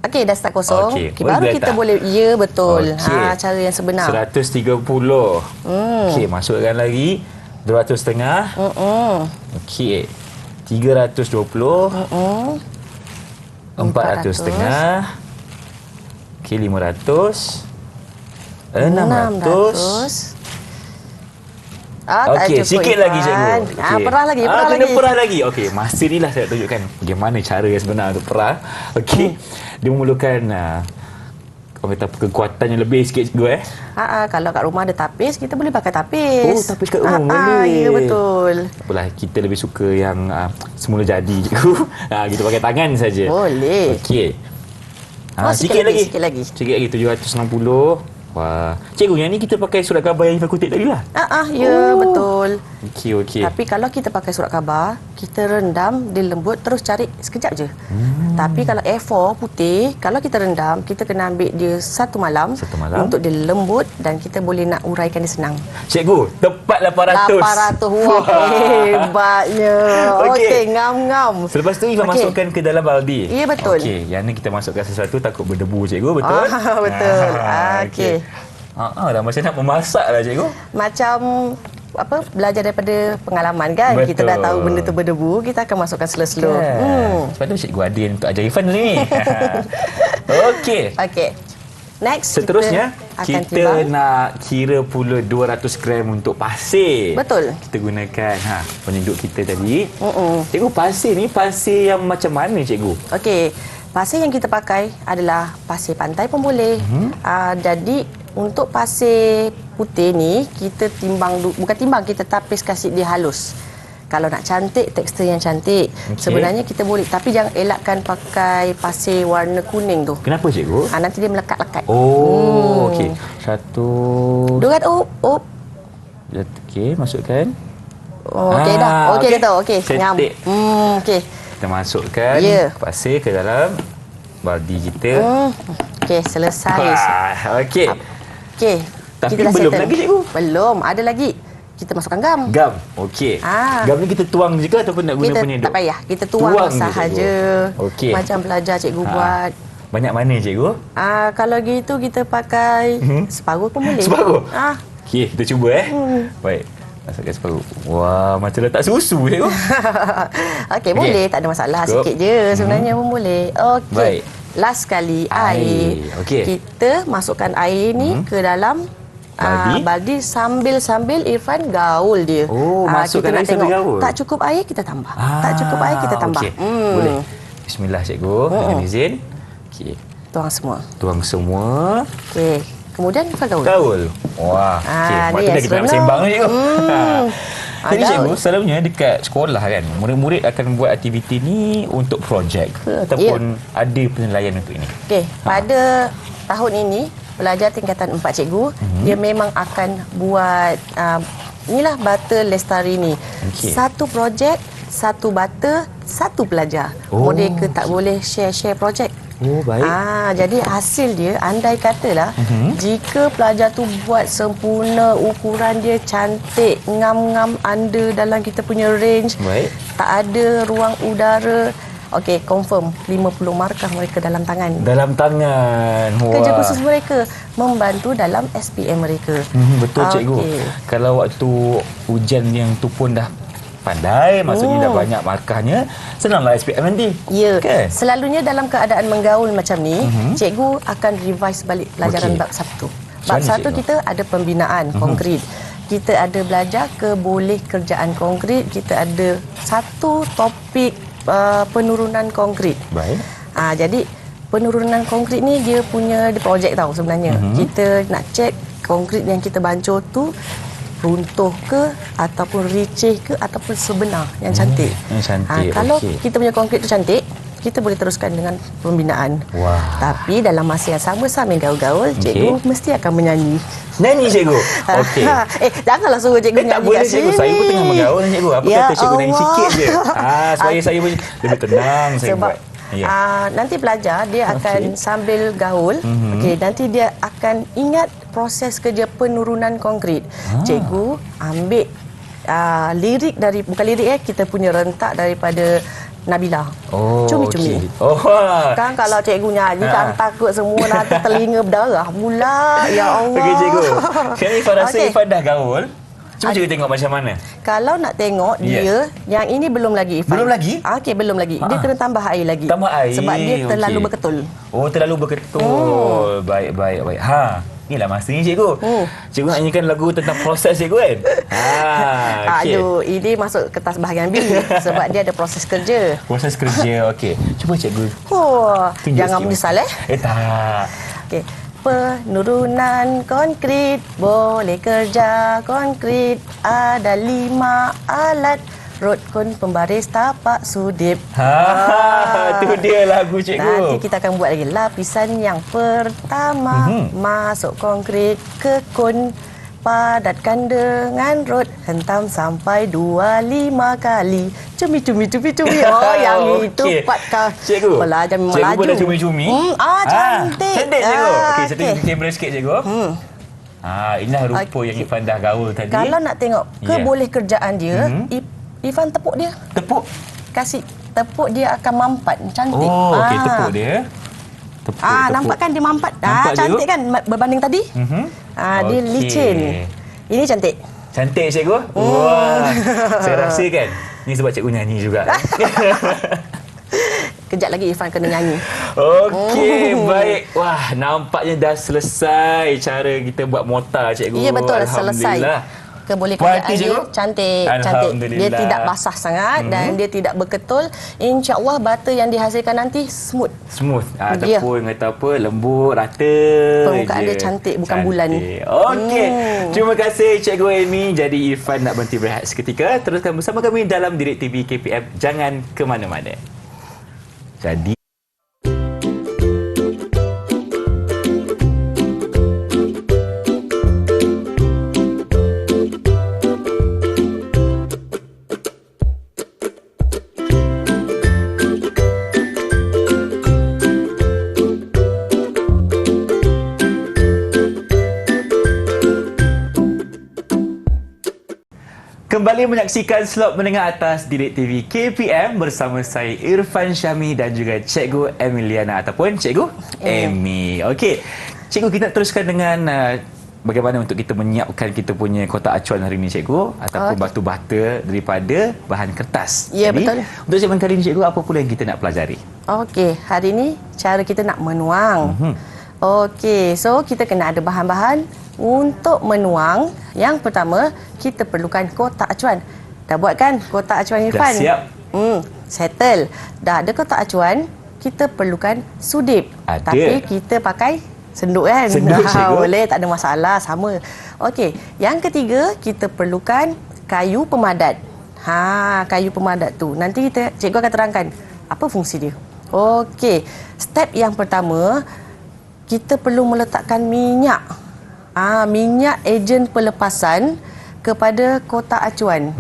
Okey, dah start kosong. Okey, Okey, boleh baru letak? kita boleh. Ya, betul. Okey. Cara yang sebenar. 130. Okey, masukkan lagi 200.5. Okey. 320. 400.5. Okey, 500. 600. Tak Okey, cukup, sikit Irfan. lagi cikgu. Okey. Perah lagi, perah kena lagi. perah lagi. Okey, masa ni lah saya nak tunjukkan bagaimana cara yang sebenar untuk perah. Okey. Dia memerlukan orang kata kekuatan yang lebih sikit cikgu Kalau kat rumah ada tapis, kita boleh pakai tapis. Oh, tapis kat rumah boleh. Ya, betul. Tak apalah, kita lebih suka yang semula jadi cikgu. Kita pakai tangan saja. Boleh. Okey. sikit lagi, sikit lagi. Sikit lagi 760. Wah. Cikgu, yang ni kita pakai surat khabar yang Ifan kutip tadi lah. Ya, betul. Okey. Tapi kalau kita pakai surat khabar, kita rendam, dia lembut, terus cari sekejap je. Tapi kalau A4 putih, kalau kita rendam, kita kena ambil dia satu malam untuk dia lembut dan kita boleh nak uraikan dia senang. Cikgu, tepat 800. 800. Wah, hebatnya. Okey, ngam-ngam. Selepas tu Ifan masukkan ke dalam baldi. Ya, betul. Okey, yang ni kita masukkan sesuatu takut berdebu cikgu, betul? Betul. Okey. Dah macam nak memasak lah cikgu. Macam belajar daripada pengalaman kan. Betul. Kita dah tahu benda tu berdebu, kita akan masukkan slow-slow. Sebab tu cikgu ada yang untuk ajar Ifan ni. Okey. Okey. Next, Seterusnya, akan kita timbang. nak kira pula 200 gram untuk pasir. Betul. Kita gunakan penyeduk kita tadi. Cikgu, pasir ni pasir yang macam mana cikgu? Okey. Pasir yang kita pakai adalah pasir pantai pun boleh. Jadi untuk pasir putih ni kita timbang bukan timbang, kita tapis kasih dia halus. Kalau nak cantik, tekstur yang cantik. Sebenarnya kita boleh, tapi jangan elakkan pakai pasir warna kuning tu. Kenapa cikgu? Nanti dia melekat-lekat. Oh, okey. Satu. Dua kan, up. Okey, masukkan. Oh, okey dah. Okey dah tahu. Okey, ngam. Cantik. Okey. Kita masukkan pasir ke dalam baldi kita. Okey, selesai. Okey. Okey. Tapi kita dah belum settle. lagi, cikgu. Belum, ada lagi. Kita masukkan gam. Gam. Okey. Gam ni kita tuang juga ataupun nak guna Kita penyeduk? tak payah. Kita tuang je, sahaja. Okey. Macam pelajar cikgu buat. Banyak mana cikgu? Kalau gitu kita pakai separuh pun boleh. Separuh? Okey, kita cuba Baik. Masukkan separuh. Wah, macam letak susu cikgu. Okey, boleh. Tak ada masalah. Sikit je sebenarnya pun boleh. Okey. Baik. Last sekali, air. Okey. Kita masukkan air ni ke dalam baldi sambil Irfan gaul dia. Oh, masukkan air sambil gaul. Tak cukup air kita tambah. Tak cukup air kita tambah. Okey. Boleh. Bismillah cikgu. Dengan izin. Okey. Tuang semua. Tuang semua. Okey. Kemudian Irfan gaul. Gaul. Wah. Okey. Waktu dah kita nak sembang ni cikgu. Jadi cikgu, selalunya dekat sekolah kan, murid-murid akan buat aktiviti ni untuk projek ke ataupun ada penilaian untuk ini? Okey, pada tahun ini pelajar tingkatan 4 cikgu, dia memang akan buat inilah Bata Lestari ni. Satu projek, satu bata, satu pelajar. Mereka tak boleh share-share projek. Oh, baik. Jadi hasil dia, andai katalah jika pelajar tu buat sempurna, ukuran dia cantik, ngam-ngam under dalam kita punya range, tak ada ruang udara, okey, confirm 50 markah mereka dalam tangan. Dalam tangan. Wah. Kerja khusus mereka membantu dalam SPM mereka. Betul cikgu. Kalau waktu ujian yang tu pun dah pandai, maksudnya dah banyak markahnya, senanglah SPM nanti. Ya, selalunya dalam keadaan menggaul macam ni, cikgu akan revise balik pelajaran bab 1. Bab 1 kita ada pembinaan konkret. Kita ada belajar keboleh kerjaan konkret, kita ada satu topik penurunan konkret. Baik. Jadi penurunan konkret ni dia punya projek tau sebenarnya. Kita nak cek konkret yang kita bancur tu runtuh ke ataupun receh ke ataupun sebenar yang cantik. Yang cantik. Kalau kita punya konkret tu cantik, kita boleh teruskan dengan pembinaan. Tapi dalam masa yang sama sambil gaul-gaul, cikgu mesti akan menyanyi. Nyanyi cikgu? Okey. Janganlah suruh cikgu nyanyi. Tak boleh cikgu. Saya pun tengah menggaul cikgu. Apa kata cikgu nyanyi sikit je? Supaya saya pun lebih tenang saya buat. Nanti pelajar dia akan sambil gaul, nanti dia akan ingat proses kerja penurunan konkret. Cikgu ambil lirik dari, bukan lirik kita punya rentak daripada Nabila. Cumi-cumi. Kan kalau cikgu nyanyi kan takut semua nanti telinga berdarah pula. Ya Allah. Okey cikgu. Sekarang Ifan rasa Ifan dah gaul. Cuba cikgu tengok macam mana. Kalau nak tengok dia, yang ini belum lagi Ifan. Belum lagi? Okey, belum lagi. Dia kena tambah air lagi. Tambah air. Sebab dia terlalu berketul. Terlalu berketul. Baik. Inilah masa ni cikgu. Cikgu nak nyanyikan lagu tentang proses cikgu kan? Okay. Aduh, ini masuk kertas bahagian B sebab dia ada proses kerja. Proses kerja, okey. Cuba cikgu. Jangan menyesal tak. Okey. Penurunan konkret, boleh kerja konkret, ada 5 alat. Rukun pembaris tapak sudip. Tu dia lagu cikgu. Nanti kita akan buat lagi. Lapisan yang pertama, masuk konkret ke kun, padatkan dengan rod, hentam sampai 25 kali. Cumi. Yang itu patkah. Cikgu. Pelajar memang cikgu laju. Cikgu boleh cumi-cumi. Cantik. Cantik cikgu. Okey, setting kamera sikit cikgu. Inilah rupa yang Ifan dah gaul tadi. Kalau nak tengok keboleh kerjaan dia, Ifan tepuk dia. Tepuk? Kasih tepuk dia akan mampat. Cantik. Okey, tepuk dia. Tepuk. Nampak kan dia mampat? Nampak cantik kan berbanding tadi? Dia licin. Ini cantik. Cantik cikgu? Wah. Saya rasa kan, ni sebab cikgu nyanyi juga. Kejap lagi Ifan kena nyanyi. Okey, baik. Wah, nampaknya dah selesai cara kita buat mortar cikgu. Ya, betul. Selesai. kebolehkajaan Puas hati, dia cikgu? cantik. Alhamdulillah. Dia tidak basah sangat dan dia tidak berketul. InsyaAllah butter yang dihasilkan nanti smooth. Smooth Ya. ataupun kata apa, lembut, rata. Permukaan je. dia cantik, bukan bulan. Okey. Terima kasih Cikgu Amy. Jadi Irfan nak berhenti berehat seketika. Teruskan bersama kami dalam Direct TV KPM. Jangan ke mana-mana. Jadi kembali menyaksikan slot menengah atas Direct TV KPM bersama saya Irfan Syami dan juga Cikgu Emiliana ataupun Cikgu Amy. Okey. Cikgu, kita teruskan dengan bagaimana untuk kita menyiapkan kita punya kotak acuan hari ini, Cikgu, ataupun batu bata daripada bahan kertas. Ya, Jadi, betul. untuk segmen kali ini, Cikgu, apa pula yang kita nak pelajari? Okey, hari ini cara kita nak menuang. Okey, so kita kena ada bahan-bahan untuk menuang. Yang pertama, kita perlukan kotak acuan. Dah buat kan kotak acuan Irfan? Dah siap. Settle. Dah ada kotak acuan, kita perlukan sudip. Ada. Tapi kita pakai senduk kan? Senduk, cikgu. Boleh, tak ada masalah, sama. Okey, yang ketiga, kita perlukan kayu pemadat. Kayu pemadat tu. Nanti cikgu akan terangkan apa fungsi dia. Okey, step yang pertama, kita perlu meletakkan minyak. Minyak ejen pelepasan kepada kotak acuan.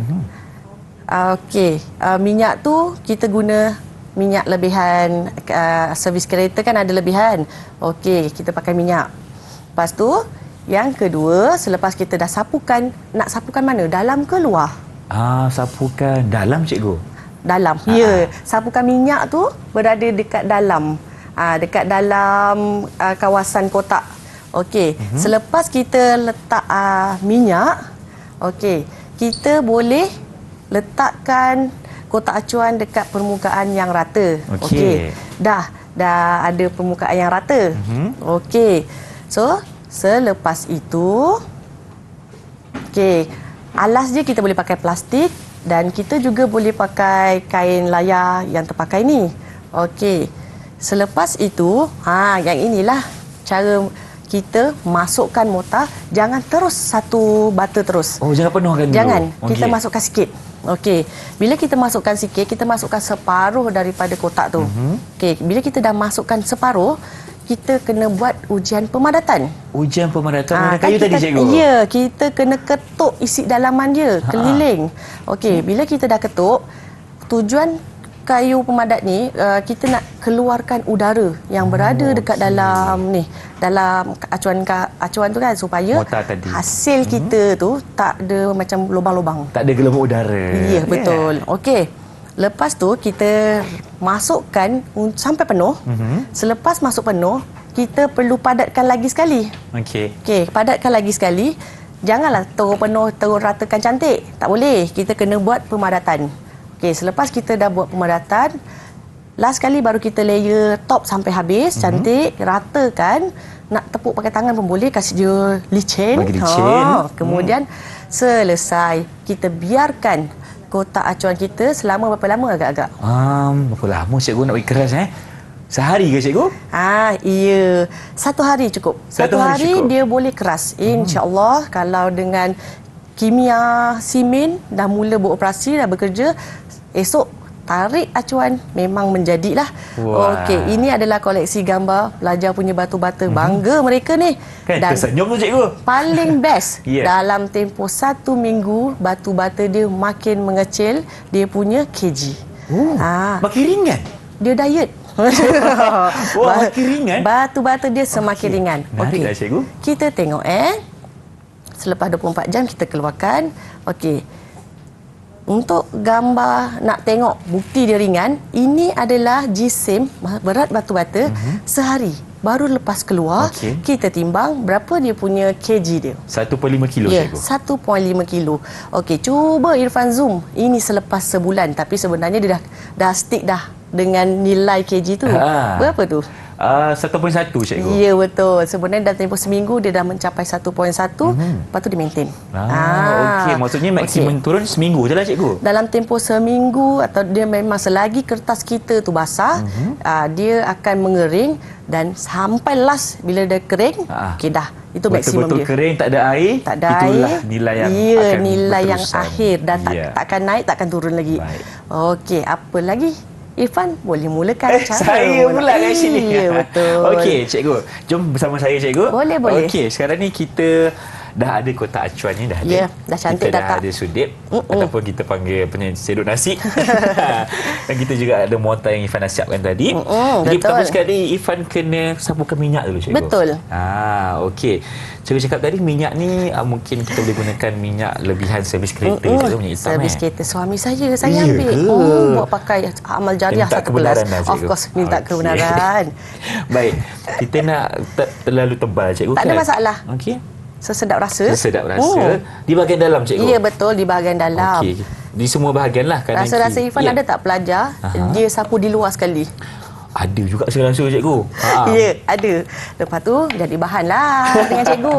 Okey, minyak tu kita guna minyak lebihan. Servis kereta kan ada lebihan. Okey, kita pakai minyak. Lepas tu, yang kedua, selepas kita dah sapukan, nak sapukan mana? Dalam ke luar? Sapukan dalam, Cikgu. Dalam. Ya, sapukan minyak tu berada dekat dalam. Dekat dalam kawasan kotak. Okey, selepas kita letak minyak, okey, kita boleh letakkan kotak acuan dekat permukaan yang rata. Okey. Dah ada permukaan yang rata. Okey. So, selepas itu, okey, alas dia kita boleh pakai plastik dan kita juga boleh pakai kain layar yang terpakai ni. Okey. Selepas itu, yang inilah cara kita masukkan mortar. Jangan terus satu bata terus. Jangan penuhkan dulu. Jangan. Kita masukkan sikit. Okey. Bila kita masukkan sikit, kita masukkan separuh daripada kotak tu. Okey. Bila kita dah masukkan separuh, kita kena buat ujian pemadatan. Ujian pemadatan guna kayu kita, tadi, Cikgu? Ya, kita kena ketuk isi dalaman dia, keliling. Okey, bila kita dah ketuk, tujuan kayu pemadat ni, kita nak keluarkan udara yang berada dekat dalam ni, dalam acuan tu kan, supaya hasil kita tu tak ada macam lubang-lubang. Tak ada gelembung udara. Ya, betul. Okey. Lepas tu kita masukkan sampai penuh. Selepas masuk penuh, kita perlu padatkan lagi sekali. Okey, padatkan lagi sekali. Janganlah terus penuh, terus ratakan cantik. Tak boleh. Kita kena buat pemadatan. Okey, selepas kita dah buat pemadatan, last sekali baru kita layer top sampai habis, cantik, ratakan. Nak tepuk pakai tangan pun boleh, kasih dia licin. Bagi licin. Kemudian selesai, kita biarkan kotak acuan kita selama berapa lama agak-agak? Berapa lama, Cikgu, nak bagi keras Sehari ke, Cikgu? Iya. 1 hari cukup. 1 hari cukup. Dia boleh keras. InsyaAllah kalau dengan kimia simen dah mula beroperasi, dah bekerja, esok tarik acuan memang menjadilah. Okey, ini adalah koleksi gambar pelajar punya batu bata. Bangga mereka ni. Kan tersenyum tu, Cikgu. Paling best, dalam tempoh 1 minggu batu bata dia makin mengecil, dia punya kg. Makin ringan. Dia diet. Makin ringan. Batu bata dia semakin ringan. Okey, Cikgu. Kita tengok selepas 24 jam kita keluarkan. Okey. Untuk gambar nak tengok bukti dia ringan, ini adalah jisim berat batu bata sehari. Baru lepas keluar, kita timbang berapa dia punya kg dia. 1.5 kilo, Cikgu. 1.5 kilo. Okey, cuba Irfan zoom. Ini selepas sebulan, tapi sebenarnya dia dah stick dah dengan nilai kg tu. Berapa tu? 1.1 cikgu. Ya, betul. Sebenarnya dalam tempoh seminggu dia dah mencapai 1.1, lepas tu dia maintain. Okey. Maksudnya maksimum turun seminggu je lah cikgu. Dalam tempoh seminggu atau dia memang selagi kertas kita tu basah, dia akan mengering dan sampai last bila dia kering, okey dah. Itu maksimum Betul-betul dia. kering, tak ada air. Tak ada itulah air. nilai yang ya, akan nilai yang berterusan. akhir dan takkan naik, takkan turun lagi. Baik. Okey, apa lagi? Irfan boleh mulakan cara. Saya pula kat sini. Ya, betul. Okey, cikgu. Jom bersama saya, cikgu. Boleh, boleh. Okey, sekarang ni kita dah ada kotak acuan ni dah ada. Ya, dah cantik kita dah, dah tak? ada sudip ataupun kita panggil sedut nasi. Dan kita juga ada mortar yang Irfan dah siapkan tadi. Jadi betul. pertama sekali Irfan kena sapukan minyak dulu, cikgu. Betul. Okey. Cikgu cakap tadi minyak ni mungkin kita boleh gunakan minyak lebihan servis kereta, cikgu, minyak hitam. Servis kereta suami saya Ya ambil. ke? Buat pakai amal jariah Minta 1 kebenaran kelas. dah, Of cikgu. course, minta Okey. kebenaran. Baik. Kita nak tak terlalu tebal, cikgu. Tak ada kan? masalah. Okey. Sesedap rasa. Sesedap rasa. Di bahagian dalam, cikgu. Ya, betul, di bahagian dalam. Okey. Di semua bahagian lah. kanan Rasa-rasa kiri. Irfan ada tak pelajar, dia sapu di luar sekali? Ada juga saya rasa, cikgu. Ya, ada. Lepas tu jadi bahan lah dengan cikgu.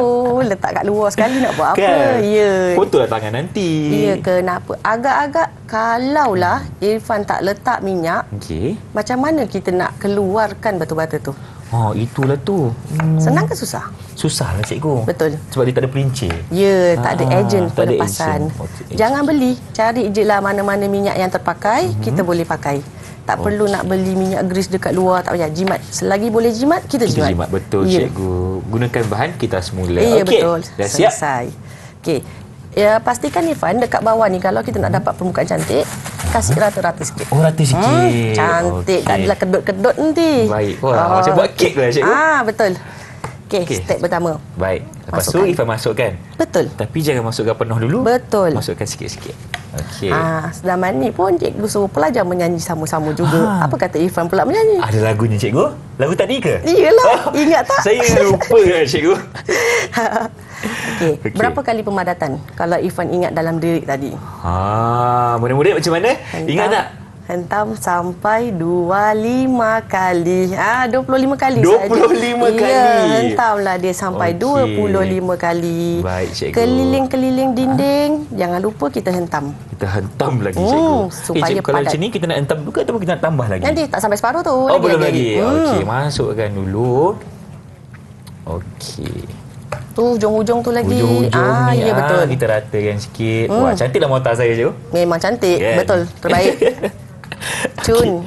Letak kat luar sekali nak buat apa. Kan? Ya. Kotorlah tangan nanti. Ya, kenapa? Agak-agak kalaulah Irfan tak letak minyak, Okey. macam mana kita nak keluarkan batu-bata tu? Itulah tu. Senang ke susah? Susah lah, cikgu. Betul. Sebab dia tak ada perinci. Ya, tak ada ejen tak ada pelepasan. ejen. Okey, ejen. Jangan beli. Cari je lah mana-mana minyak yang terpakai, kita boleh pakai. Tak perlu nak beli minyak grease dekat luar, tak payah. Jimat. Selagi boleh jimat, kita Kita jimat. jimat. Betul, Ya. cikgu. Gunakan bahan kita semula. Ya, Okey. betul. Dah siap? Selesai. Okey. Ya, pastikan Irfan dekat bawah ni kalau kita nak dapat permukaan cantik, kasih rata-rata sikit. Rata sikit. Cantik. Okey. Tak adalah kedut-kedut nanti. Baik. Wah, macam buat kek lah, cikgu. Betul. Okey, Okey. step pertama. Baik. Lepas Masukkan. tu Irfan masukkan. Betul. Tapi jangan masukkan penuh dulu. Betul. Masukkan sikit-sikit. Okey. Sedaman ni pun cikgu suruh pelajar menyanyi sama-sama juga. Apa kata Irfan pula menyanyi? Ada lagunya, cikgu? Lagu tadi ke? Iyalah, ingat tak? Saya lupa kan, cikgu. Okey, Okey. berapa kali pemadatan kalau Irfan ingat dalam lirik tadi? Murid-murid macam mana? Ingat tak? Hentam sampai 25 kali. 25 kali 25 saja. kali. Ya, hentamlah dia sampai Okey. 25 kali. Baik, cikgu. Keliling-keliling dinding, jangan lupa kita hentam. Kita hentam lagi, cikgu. supaya cikgu, kalau padat. macam ni kita nak hentam juga ataupun kita nak tambah lagi? Nanti tak sampai separuh tu. belum lagi. Hmm. Okey, masukkan dulu. Okey. Tu hujung-hujung tu lagi. Hujung-hujung ni ya betul. kita ratakan sikit. Wah, cantiklah mortar saya, cikgu. Memang cantik. Kan? Betul. Terbaik. Cun.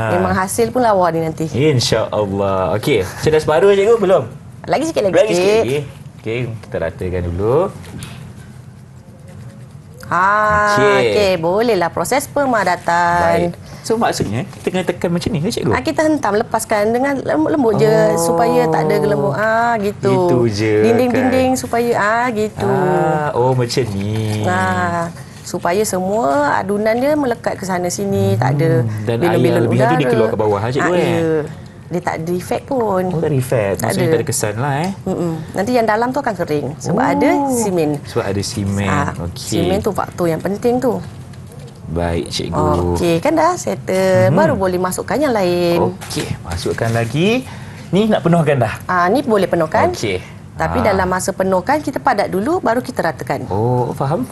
Memang Ha. hasil pun lawa ni nanti. InsyaAllah. Okey, saya dah separuh, cikgu, belum? Lagi sikit lagi. Lagi sikit lagi. Okey, kita ratakan dulu. Okey. Okey, bolehlah proses pemadatan. Baik. So maksudnya kita kena tekan macam ni ke, cikgu? Kita hentam, lepaskan dengan lembut je supaya tak ada gelembung. Gitu. Gitu je, Dinding-dinding supaya gitu. Macam ni. Supaya semua adunan dia melekat ke sana sini, tak ada Dan air bilun-bilun yang lebihan udara. tu dia keluar ke bawah, cikgu, Ya. Dia tak ada efek pun. Tak ada effect. Tak Maksudnya ada. tak ada kesan lah, Nanti yang dalam tu akan kering sebab ada simen. Sebab ada simen. Okey. Simen tu faktor yang penting tu. Baik, cikgu. Okey, kan dah settle. Baru boleh masukkan yang lain. Okey, masukkan lagi. Ni nak penuhkan dah. Ni boleh penuhkan. Okey. Tapi dalam masa penuhkan kita padat dulu baru kita ratakan. Faham.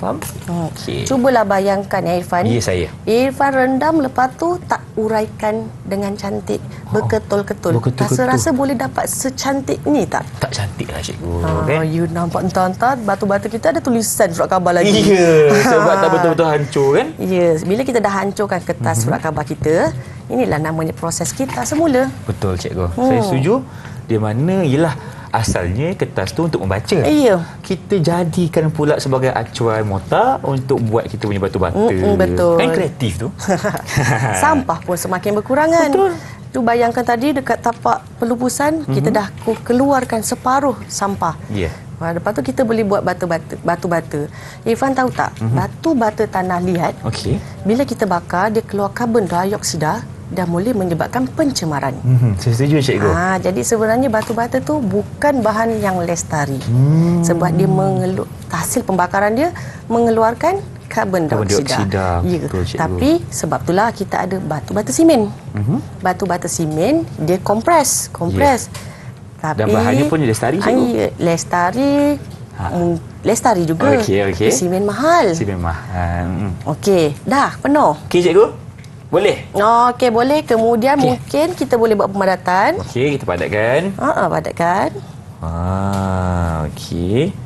Okey. Cubalah bayangkan ya Irfan. Ya, saya. Irfan rendam lepas tu tak uraikan dengan cantik. Berketul-ketul. berketul-ketul. Rasa-rasa boleh dapat secantik ni tak? Tak cantik lah, cikgu. Kan? You nampak entah-entah batu-batu kita ada tulisan surat khabar lagi. Ya, sebab tak betul-betul hancur kan? Ya, bila kita dah hancurkan kertas surat khabar kita, inilah namanya proses kita semula. Betul, cikgu. Saya setuju. Di mana ialah asalnya kertas tu untuk membaca. Ya. Kita jadikan pula sebagai acuan mortar untuk buat kita punya batu-bata. Betul. Kan kreatif tu. Sampah pun semakin berkurangan. Betul. Tu bayangkan tadi dekat tapak pelupusan, kita dah keluarkan separuh sampah. Ya. Lepas tu kita boleh buat batu-bata. Irfan tahu tak, batu-bata tanah liat, Okey. bila kita bakar, dia keluar karbon dioksida dan boleh menyebabkan pencemaran. Saya setuju, cikgu. Jadi sebenarnya batu-bata tu bukan bahan yang lestari. Sebab dia hasil pembakaran dia mengeluarkan karbon dioksida. Ya, Betul, cikgu. tapi sebab itulah kita ada batu-bata simen. Batu-bata simen dia kompres. Tapi Dan bahannya pun lestari, cikgu? Ya, lestari juga. Okey. Simen mahal. Simen mahal. Okey, dah penuh. Okey, cikgu. Boleh? Okey, boleh. Kemudian mungkin kita boleh buat pemadatan. Okey, kita padatkan. Padatkan. Okey.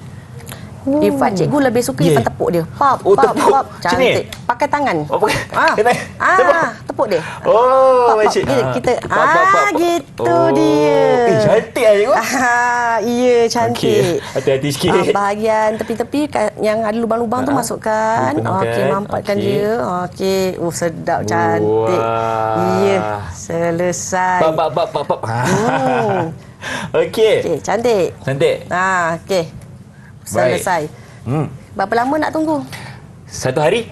Irfan, cikgu lebih suka Irfan tepuk dia. Pop. Tepuk. Macam Cantik. ni? Pakai tangan. Pakai tangan. Tepuk dia. Oh, Pop. macam Kita gitu dia. Cantik lah, cikgu. Iya, cantik. Okey, hati-hati sikit. Bahagian tepi-tepi yang ada lubang-lubang tu masukkan. Okey, mampatkan dia. Okey. Sedap, cantik. Iya, selesai. Pop. Okey. Cantik. Okey. Selesai. Berapa lama nak tunggu? 1 hari.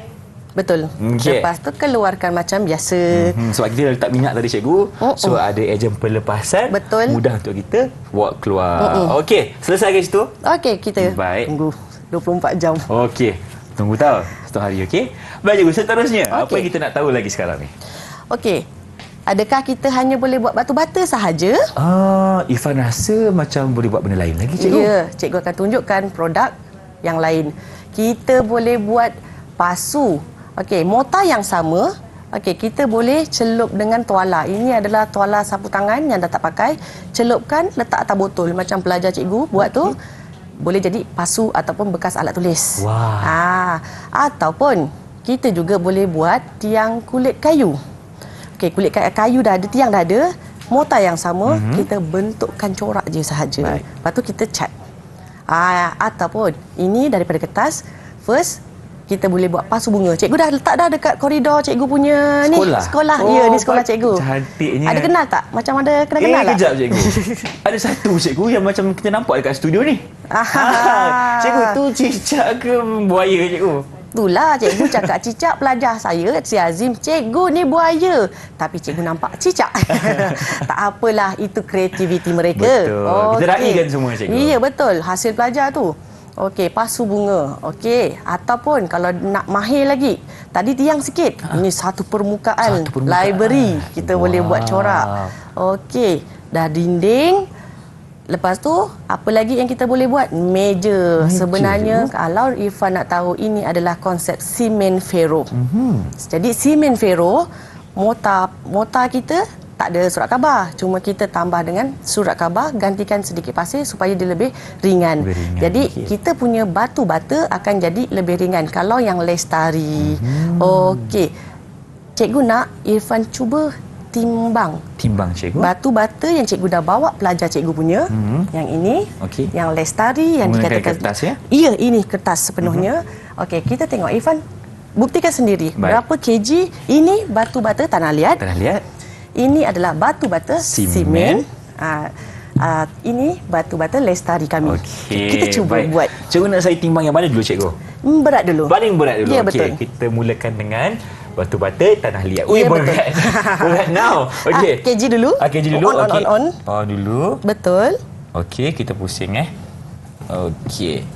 Betul. Okey. Lepas tu keluarkan macam biasa. Sebab kita letak minyak tadi, cikgu. So ada ejen pelepasan. Betul. Mudah untuk kita buat keluar. Okey, selesai ke situ? Okey, kita Baik. tunggu 24 jam. Okey. Tunggu tahu 1 hari, okey? Baik, cikgu. Seterusnya, apa Okey. yang kita nak tahu lagi sekarang ni? Okey. Adakah kita hanya boleh buat batu-bata sahaja? Irfan rasa macam boleh buat benda lain lagi, cikgu. Ya, cikgu akan tunjukkan produk yang lain. Kita boleh buat pasu. Okey, mortar yang sama. Okey, kita boleh celup dengan tuala. Ini adalah tuala sapu tangan yang dah tak pakai. Celupkan, letak atas botol. Macam pelajar cikgu buat tu. Boleh jadi pasu ataupun bekas alat tulis. Wah. Ataupun kita juga boleh buat tiang kulit kayu. Okey, kulit kayu dah ada, tiang dah ada. Mortar yang sama, kita bentukkan corak je sahaja. Baik. Lepas tu kita cat. Ataupun ini daripada kertas. First, kita boleh buat pasu bunga. Cikgu dah letak dah dekat koridor cikgu punya sekolah. Ya, ni sekolah cikgu. Cantiknya. Ada kenal tak? Macam ada kenal-kenal tak? Kejap, cikgu. Ada satu, cikgu, yang macam kita nampak dekat studio ni. Cikgu, tu cicak ke buaya, cikgu? Itulah cikgu cakap cicak, pelajar saya si Azim, cikgu ni buaya, tapi cikgu nampak cicak. Tak apalah, itu kreativiti mereka. Betul. Kita raikan semua, cikgu. Iya, betul, hasil pelajar tu. Okey, pasu bunga. Okey, ataupun kalau nak mahir lagi, tadi tiang sikit. Ini satu permukaan. Library kita boleh buat corak. Okey, dah dinding. Lepas tu, apa lagi yang kita boleh buat? Meja. Sebenarnya, kalau Irfan nak tahu, ini adalah konsep simen fero. Jadi, simen fero, mortar kita tak ada surat khabar. Cuma kita tambah dengan surat khabar, gantikan sedikit pasir supaya dia lebih ringan. Jadi, kita punya batu-bata akan jadi lebih ringan. Kalau yang lestari. Okey. Cikgu nak Irfan cuba timbang, cikgu. batu-bata yang cikgu dah bawa pelajar cikgu punya. Yang ini, yang lestari, yang menggunakan dikatakan kertas, ya? Iya, ini kertas sepenuhnya. Okey, kita tengok Irfan buktikan sendiri. Berapa kg ini batu-bata tanah liat. Ini adalah batu-bata simen. Ini batu-bata lestari kami. Kita cuba buat. Cikgu nak saya timbang yang mana dulu, cikgu? Berat dulu. Paling berat dulu. Ya, betul. Kita mulakan dengan batu-bata tanah liat. Ya, berat. Berat now. Okey. Kg dulu. Kg dulu. On. On dulu. Betul. Okey, kita pusing Okey.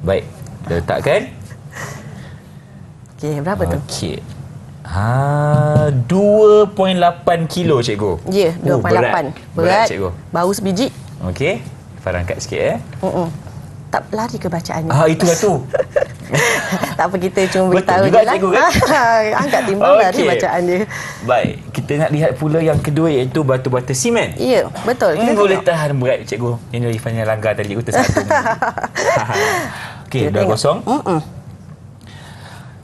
Baik. Kita letakkan. Okey, berapa tu? Okey. 2.8 kilo, cikgu. Ya, 2.8. Berat, cikgu. Bau sebiji. Okey. Farah angkat sikit Tak lari ke bacaannya. Itulah tu. Tak apa, kita cuma beritahu juga, je lah. cikgu, kan? Angkat timbang lari bacaan dia. Baik, kita nak lihat pula yang kedua, iaitu batu-bata simen. Ya, betul. Kita boleh tahan berat, cikgu. Ini Irfan yang langgar tadi, cikgu tersatu. Okey, dah kosong.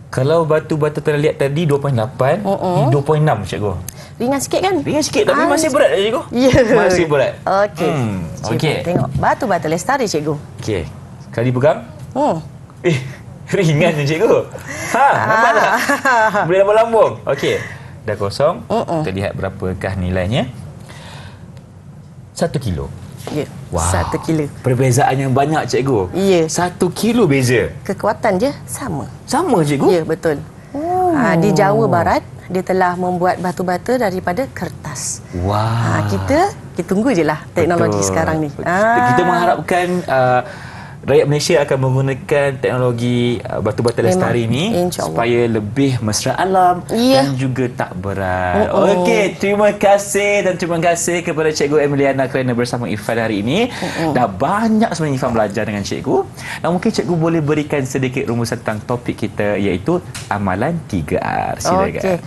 Kalau batu-bata terlihat tadi 2.8, ini 2.6, cikgu. Ringan sikit kan? Ringan sikit, tapi masih berat, cikgu. Ya. Masih berat. Okey. Okey. Tengok, batu-bata lestari, cikgu. Okey. Sekali pegang. Ringan je, cikgu. Nampak tak? Boleh lambung-lambung. Okey. Dah kosong. Kita lihat berapakah nilainya. 1 kilo. Ya, 1 kilo. Perbezaan yang banyak, cikgu. Ya. 1 kilo beza. Kekuatan je sama. Sama, cikgu? Ya, betul. Di Jawa Barat, dia telah membuat batu-bata daripada kertas. Kita tunggu je lah teknologi sekarang ni. Kita mengharapkan rakyat Malaysia akan menggunakan teknologi batu-bata lestari Memang, ni insya-Allah. supaya lebih mesra alam Ya. dan juga tak berat. Okey, terima kasih dan terima kasih kepada Cikgu Emiliana kerana bersama Irfan hari ini. Dah banyak sebenarnya Irfan belajar dengan cikgu. Dan mungkin cikgu boleh berikan sedikit rumusan tentang topik kita, iaitu amalan 3R. Silakan. Okey.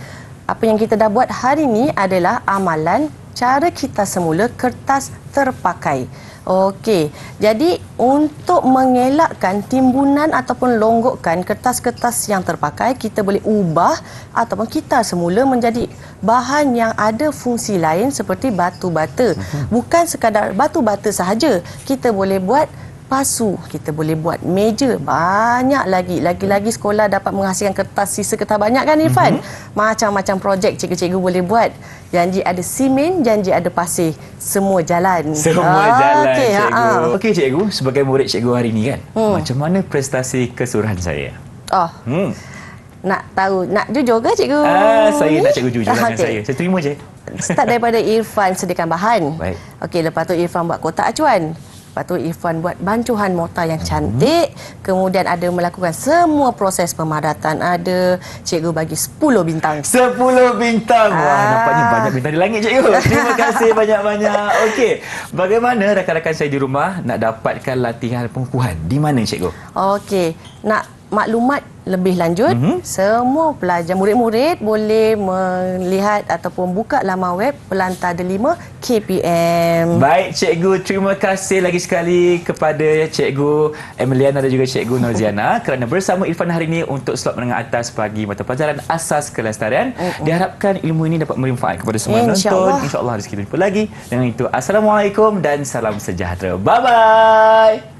Apa yang kita dah buat hari ini adalah amalan cara kita semula kertas terpakai. Okey. Jadi untuk mengelakkan timbunan ataupun longgokkan kertas-kertas yang terpakai, kita boleh ubah ataupun kita semula menjadi bahan yang ada fungsi lain seperti batu bata. Bukan sekadar batu bata sahaja. Kita boleh buat pasu, kita boleh buat meja, banyak lagi. Lagi-lagi sekolah dapat menghasilkan kertas, sisa kertas banyak kan Irfan? Macam-macam projek cikgu-cikgu boleh buat. Janji ada simen, janji ada pasir. Semua jalan. Semua jalan, okey, cikgu. Okey, cikgu. Sebagai murid cikgu hari ini kan, macam mana prestasi keseluruhan saya? Oh, nak tahu, nak jujur ke cikgu? Saya nak cikgu jujur dengan Okey. saya. Saya terima je. Start daripada Irfan sediakan bahan. Baik. Okey, lepas tu Irfan buat kotak acuan. Lepas tu Irfan buat bancuhan mortar yang cantik. Kemudian ada melakukan semua proses pemadatan. Ada cikgu bagi 10 bintang. 10 bintang. Wah, nampaknya banyak bintang di langit, cikgu. Terima kasih banyak-banyak. Okey, bagaimana rakan-rakan saya di rumah nak dapatkan latihan pengukuhan? Di mana, cikgu? Okey, nak maklumat lebih lanjut, semua pelajar murid-murid boleh melihat ataupun buka laman web Pelantar Delima KPM. Baik, cikgu. Terima kasih lagi sekali kepada cikgu Emiliana dan juga cikgu Norziana kerana bersama Irfan hari ini untuk slot menengah atas bagi mata pelajaran asas kelestarian. Diharapkan ilmu ini dapat bermanfaat kepada semua yang menonton. InsyaAllah rezeki kita jumpa lagi. Dengan itu, Assalamualaikum dan salam sejahtera. Bye-bye.